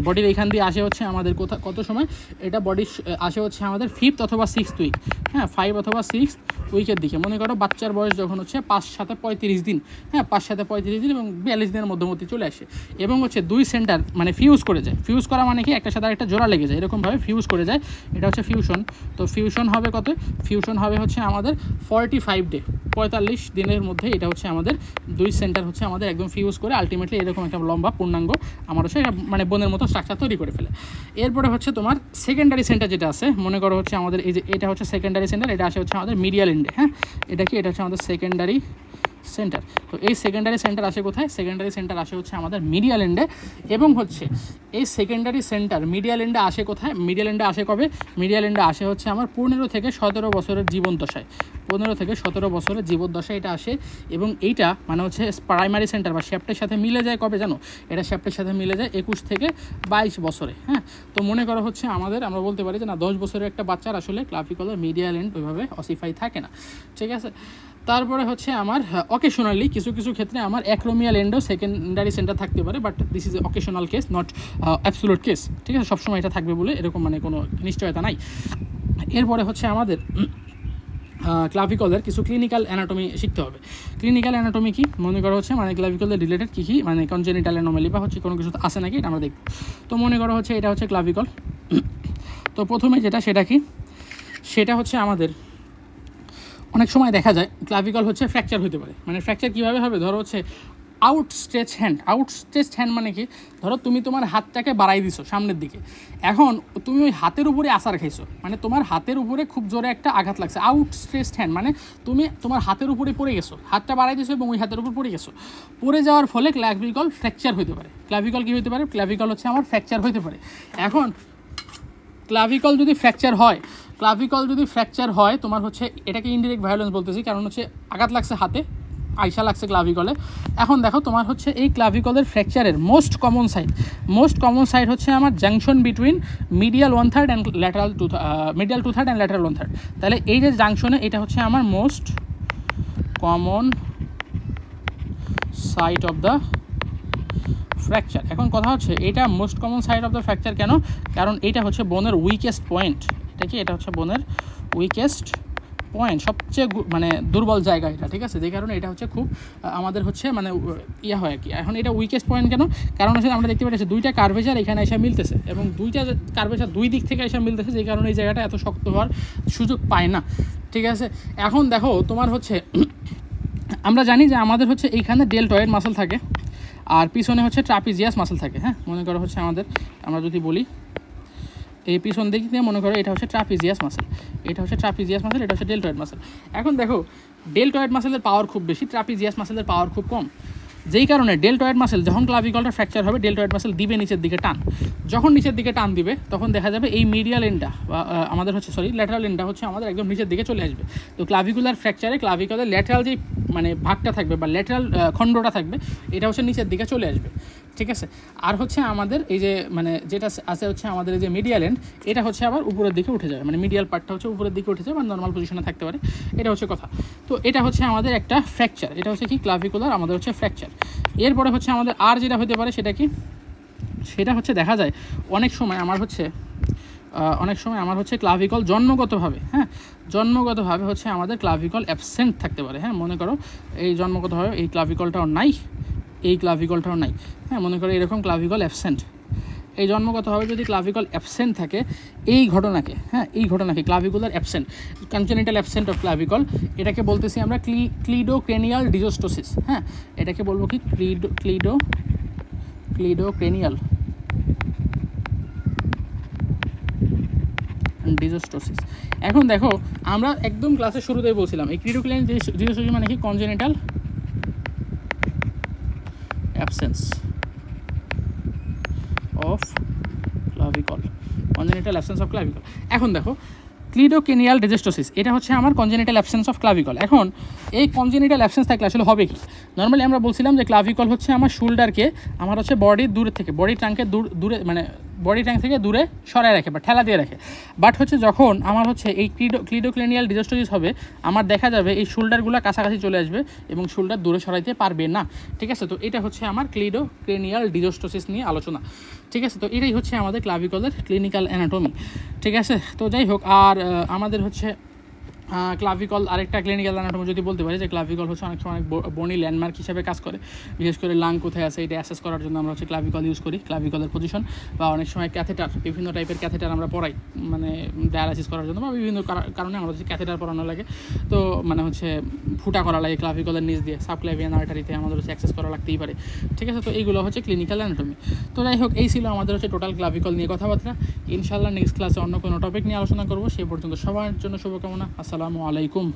Speaker 1: বডির এইখান দিয়ে আসে হচ্ছে আমাদের কত সময়, এটা বডি আসে হচ্ছে আমাদের 5th অথবা 6th উইক, হ্যাঁ, 5 অথবা 6th উইকের দিকে। মনে করো বাচ্চার বয়স যখন হচ্ছে 5-35 দিন, হ্যাঁ, 5-35 দিন এবং 42 দিনের মধ্যবর্তী চলে আসে, এবং হচ্ছে দুই সেন্টার মানে ফিউজ করে যায়। ফিউজ করা মানে কি, একটা সাথে একটা জোড়া লেগে যায়, এরকমভাবে ফিউজ করে যায়, এটা হচ্ছে ফিউশন। তো ফিউশন হবে কত, ফিউশন হবে হচ্ছে আমাদের 45 ডে, 45 দিনের মধ্যে এটা হচ্ছে আমাদের দুই সেন্টার হচ্ছে আমাদের একদম ফিউজ করে আলটিমেটলি এরকম একটা লম্বা পূর্ণাঙ্গ আমার হচ্ছে এটা মানে বোনের মতো স্ট্রাকচার তৈরি করে ফেলে। এরপরে হচ্ছে তোমার সেকেন্ডারি সেন্টার যেটা আছে, মনে করো হচ্ছে আমাদের এই যে এটা হচ্ছে সেকেন্ডারি সেন্টার, এটা আসে হচ্ছে আমাদের মিডিয়াল এন্ডে, হ্যাঁ, এটা কি, এটা হচ্ছে আমাদের সেকেন্ডারি সেন্টার। তো এই সেকেন্ডারি সেন্টার আসে কোথায়? সেকেন্ডারি সেন্টার আসে হচ্ছে আমাদের মিডিয়াল এন্ডে, এবং হচ্ছে এই সেকেন্ডারি সেন্টার মিডিয়াল এন্ডে আসে কোথায়? মিডিয়াল এন্ডে আসে কবে? মিডিয়াল এন্ডে আসে হচ্ছে আমার 15 থেকে 17 বছরের জীবনদশায়, 15 থেকে 17 বছরের জীবনদশায় এটা আসে। এবং এইটা মানে হচ্ছে প্রাইমারি সেন্টার বা শ্যাফটের সাথে মিলে যায় কবে জানো? এটা শ্যাফটের সাথে মিলে যায় 21 থেকে 22 বছরে। হ্যাঁ, তো মনে করো হচ্ছে আমাদের, আমরা বলতে পারি যে না 10 বছরের একটা বাচ্চার আসলে ক্লাভিকলের মিডিয়াল এন্ড ওইভাবে অসিফাই থাকে না, ঠিক আছে। তারপরে হচ্ছে আমার অকেশনালি কিছু কিছু ক্ষেত্রে আমার অ্যাক্রোমিয়াল এন্ডও সেকেন্ডারি সেন্টার থাকতে পারে, but this is occasional case, not absolute case, ঠিক আছে। সবসময় এটা থাকবে বলে এরকম মানে কোনো নিশ্চয়তা নাই। এরপরে হচ্ছে আমাদের ক্লাভিকলের কিছু ক্লিনিক্যাল অ্যানাটমি শিখতে হবে। ক্লিনিক্যাল অ্যানাটমি কি? মনে করো হচ্ছে মানে ক্লাভিকলের রিলেটেড কী কী মানে কনজেনিটাল অ্যানোমালি বা হচ্ছে কোনো কিছু আছে নাকি এটা আমরা দেখব। তো মনে করো হচ্ছে এটা হচ্ছে ক্লাভিকল। তো প্রথমে যেটা সেটা কি? সেটা হচ্ছে আমাদের অনেক সময় দেখা যায় ক্লাভিকল হচ্ছে ফ্র্যাকচার হতে পারে। মানে ফ্র্যাকচার কীভাবে হবে? ধরো হচ্ছে আউটস্ট্রেচ হ্যান্ড মানে কি? ধরো তুমি তোমার হাতটাকে বাড়াই দিছো সামনের দিকে, এখন তুমি ওই হাতের উপরে আছাড় খাইছো, মানে তোমার হাতের উপরে খুব জোরে একটা আঘাত লাগছে। আউটস্ট্রেচ হ্যান্ড মানে তুমি তোমার হাতের উপরে পড়ে গেছো, হাতটা বাড়াই দিছো এবং ওই হাতের উপর পড়ে গেছো। পড়ে যাওয়ার ফলে ক্লাভিকল ফ্র্যাকচার হতে পারে। ক্লাভিকল কী হতে পারে? ক্লাভিকল হচ্ছে আমার ফ্র্যাকচার হতে পারে। এখন ক্লাভিকল যদি ফ্র্যাকচার হয় তোমার হচ্ছে এটাকে ইনডিরেক্ট ভায়োলেন্স বলতেছি, কারণ হচ্ছে আঘাত লাগছে হাতে, আইসা লাগছে ক্লাভিকলে। এখন দেখো তোমার হচ্ছে এই ক্লাভিকলের ফ্র্যাকচারের মোস্ট কমন সাইড হচ্ছে আমার junction between medial 1/3 and lateral medial 2/3 and lateral 1/3। তাহলে এই যে জাংশনে এটা হচ্ছে আমার most common side of the fracture. এখন কথা হচ্ছে এটা most common side of the fracture কেন? কারণ এটা হচ্ছে বোনের উইকেস্ট পয়েন্ট। এটা কি? এটা হচ্ছে বোনের উইকেস্ট পয়েন্ট, সবচেয়ে মানে দুর্বল জায়গা এটা, ঠিক আছে। যে কারণে এটা হচ্ছে খুব আমাদের হচ্ছে মানে ইয়া হয় আর কি। এখন এটা উইকেস্ট পয়েন্ট কেন? কারণ হচ্ছে আমরা দেখতে পাচ্ছি দুইটা কার্ভেচার এখানে এসে মিলতেছে, এবং দুইটা কার্ভেচার দুই দিক থেকে এসে মিলতেছে, যে কারণে এই জায়গাটা এত শক্ত হওয়ার সুযোগ পায় না, ঠিক আছে। এখন দেখো তোমার হচ্ছে আমরা জানি যে আমাদের হচ্ছে এইখানে ডেলটয়েড মাসল থাকে, আর পিছনে হচ্ছে ট্রাপিজিয়াস মাসল থাকে। হ্যাঁ, মনে করো হচ্ছে আমাদের, আমরা যদি বলি এই পিছন দিক দিয়ে মনে করো এটা হচ্ছে ট্রাপিজিয়াস মাসল, এটা হচ্ছে ডেলটয়েড মাসল। এখন দেখো ডেলটয়েড মাসেলের পাওয়ার খুব বেশি, ট্রাপিজিয়াস মাসেলের পাওয়ার খুব কম। যেই কারণে ডেলটয়েড মাসেল যখন ক্লাভিকলটা ফ্র্যাকচার হবে, ডেলটয়েড মাসেল দিবে নিচের দিকে টান। যখন নিচের দিকে টান দিবে তখন দেখা যাবে এই মিডিয়াল এন্ডটা বা আমাদের হচ্ছে ল্যাটারাল এন্ডটা হচ্ছে আমাদের একদম নিচের দিকে চলে আসবে। তো ক্লাভিকুলার ফ্র্যাকচারে ক্লাভিকলের ল্যাটারাল যেই মানে ভাগটা থাকবে বা ল্যাটারাল খণ্ডটা থাকবে, এটা হচ্ছে নিচের দিকে চলে আসবে, ঠিক আছে। আর হচ্ছে আমাদের এই যে মানে যেটা আছে হচ্ছে আমাদের এই যে মিডিয়াল এন্ড, এটা হচ্ছে আবার উপরের দিকে উঠে যাবে, মানে মিডিয়াল পার্টটা হচ্ছে উপরের দিকে উঠে যাবে, মানে নর্মাল পজিশনে থাকতে পারে। এটা হচ্ছে কথা। তো এটা হচ্ছে আমাদের একটা ফ্র্যাকচার, এটা হচ্ছে কি ক্লাভিকুলার আমাদের হচ্ছে ফ্র্যাকচার। এরপরে হচ্ছে আমাদের আর যেটা হতে পারে সেটা কি? সেটা হচ্ছে দেখা যায় অনেক সময় আমার হচ্ছে ক্লাভিকল জন্মগতভাবে হচ্ছে আমাদের ক্লাভিকল অ্যাবসেন্ট থাকতে পারে। হ্যাঁ, মনে করো এই জন্মগতভাবে এই ক্লাভিকলটাও নাই, হ্যাঁ, মনে করো এরকম ক্লাভিকল অ্যাবসেন্ট। এই জন্মগতভাবে যদি ক্লাভিকল অ্যাবসেন্ট থাকে, এই ঘটনাকে clavicular absent, congenital absent of clavicle, এটাকে বলতেছি আমরা ক্লিডোক্রেনিয়াল ডিজোস্টোসিস। হ্যাঁ, এটাকে বলবো কি ক্লিডোক্রেনিয়াল ডিজোস্টোসিস। এখন দেখো আমরা একদম ক্লাসের শুরুতেই বলছিলাম এই ক্লিডোক্রেনিয়াল ডিজোস্টোসিস মানে কি? কনজেনিটাল অ্যাবসেন্স অফ ক্লাভিকল, এখন দেখো ক্লিডোক্রেনিয়াল ডিজোস্টোসিস এটা হচ্ছে আমার কনজেনিটাল অ্যাবসেন্স অফ ক্লাভিকল। এখন এই কনজেনিটাল অ্যাবসেন্স থাকলে আসলে হবে কি? নর্মালি আমরা বলছিলাম যে ক্লাভিকল হচ্ছে আমার শোল্ডারকে আমার হচ্ছে বডি ট্রাঙ্কের দূরে মানে বডি ট্যাঙ্ক থেকে দূরে সরায় রাখে বা ঠেলা দিয়ে রাখে। বাট হচ্ছে যখন আমার হচ্ছে এই ক্লিডোক্রেনিয়াল ডিজোস্টোসিস হবে, আমার দেখা যাবে এই শোল্ডারগুলো কাছাকাছি চলে আসবে এবং শোল্ডার দূরে সরাইতে পারবে না, ঠিক আছে। তো এটা হচ্ছে আমার ক্লিডোক্রেনিয়াল ডিজোস্টোসিস নিয়ে আলোচনা, ঠিক আছে। তো এটাই হচ্ছে আমাদের ক্লাভিকলের ক্লিনিক্যাল অ্যানাটমি, ঠিক আছে। তো যাই হোক, আর আমাদের হচ্ছে ক্লাভিকল আরেকটা ক্লিনিক্যাল অ্যানাটমি যদি বলতে পারি যে ক্লাভিকল হচ্ছে অনেক সময় বনি ল্যান্ডমার্ক হিসেবে কাজ করে। বিশেষ করে লাং কোথায় আছে এটা অ্যাসেস করার জন্য আমরা হচ্ছে ক্লাভিকল ইউজ করি, ক্লাভিকলের পজিশন, বা অনেক সময় ক্যাথেটার, বিভিন্ন টাইপের ক্যাথেটার আমরা পড়াই, মানে ডায়ালাইসিস করার জন্য বা বিভিন্ন কারণে আমরা হচ্ছে ক্যাথেটার পড়ানো লাগে। তো মানে হচ্ছে ফুটা করা লাগে ক্লাভিকলের নিচ দিয়ে, সাবক্লাভিয়ান আর্টারিতে আমাদের হচ্ছে অ্যাক্সেস করা লাগতেই পারে, ঠিক আছে। তো এইগুলো হচ্ছে ক্লিনিক্যাল অ্যানাটমি। তো যাই হোক, এই ছিল আমাদের হচ্ছে টোটাল ক্লাভিকল নিয়ে কথাবার্তা। ইনশাআল্লাহ নেক্সট ক্লাসে অন্য কোনো টপিক নিয়ে আলোচনা করবো। সেই পর্যন্ত সবার জন্য শুভকামনা। আসসালামু আলাইকুম।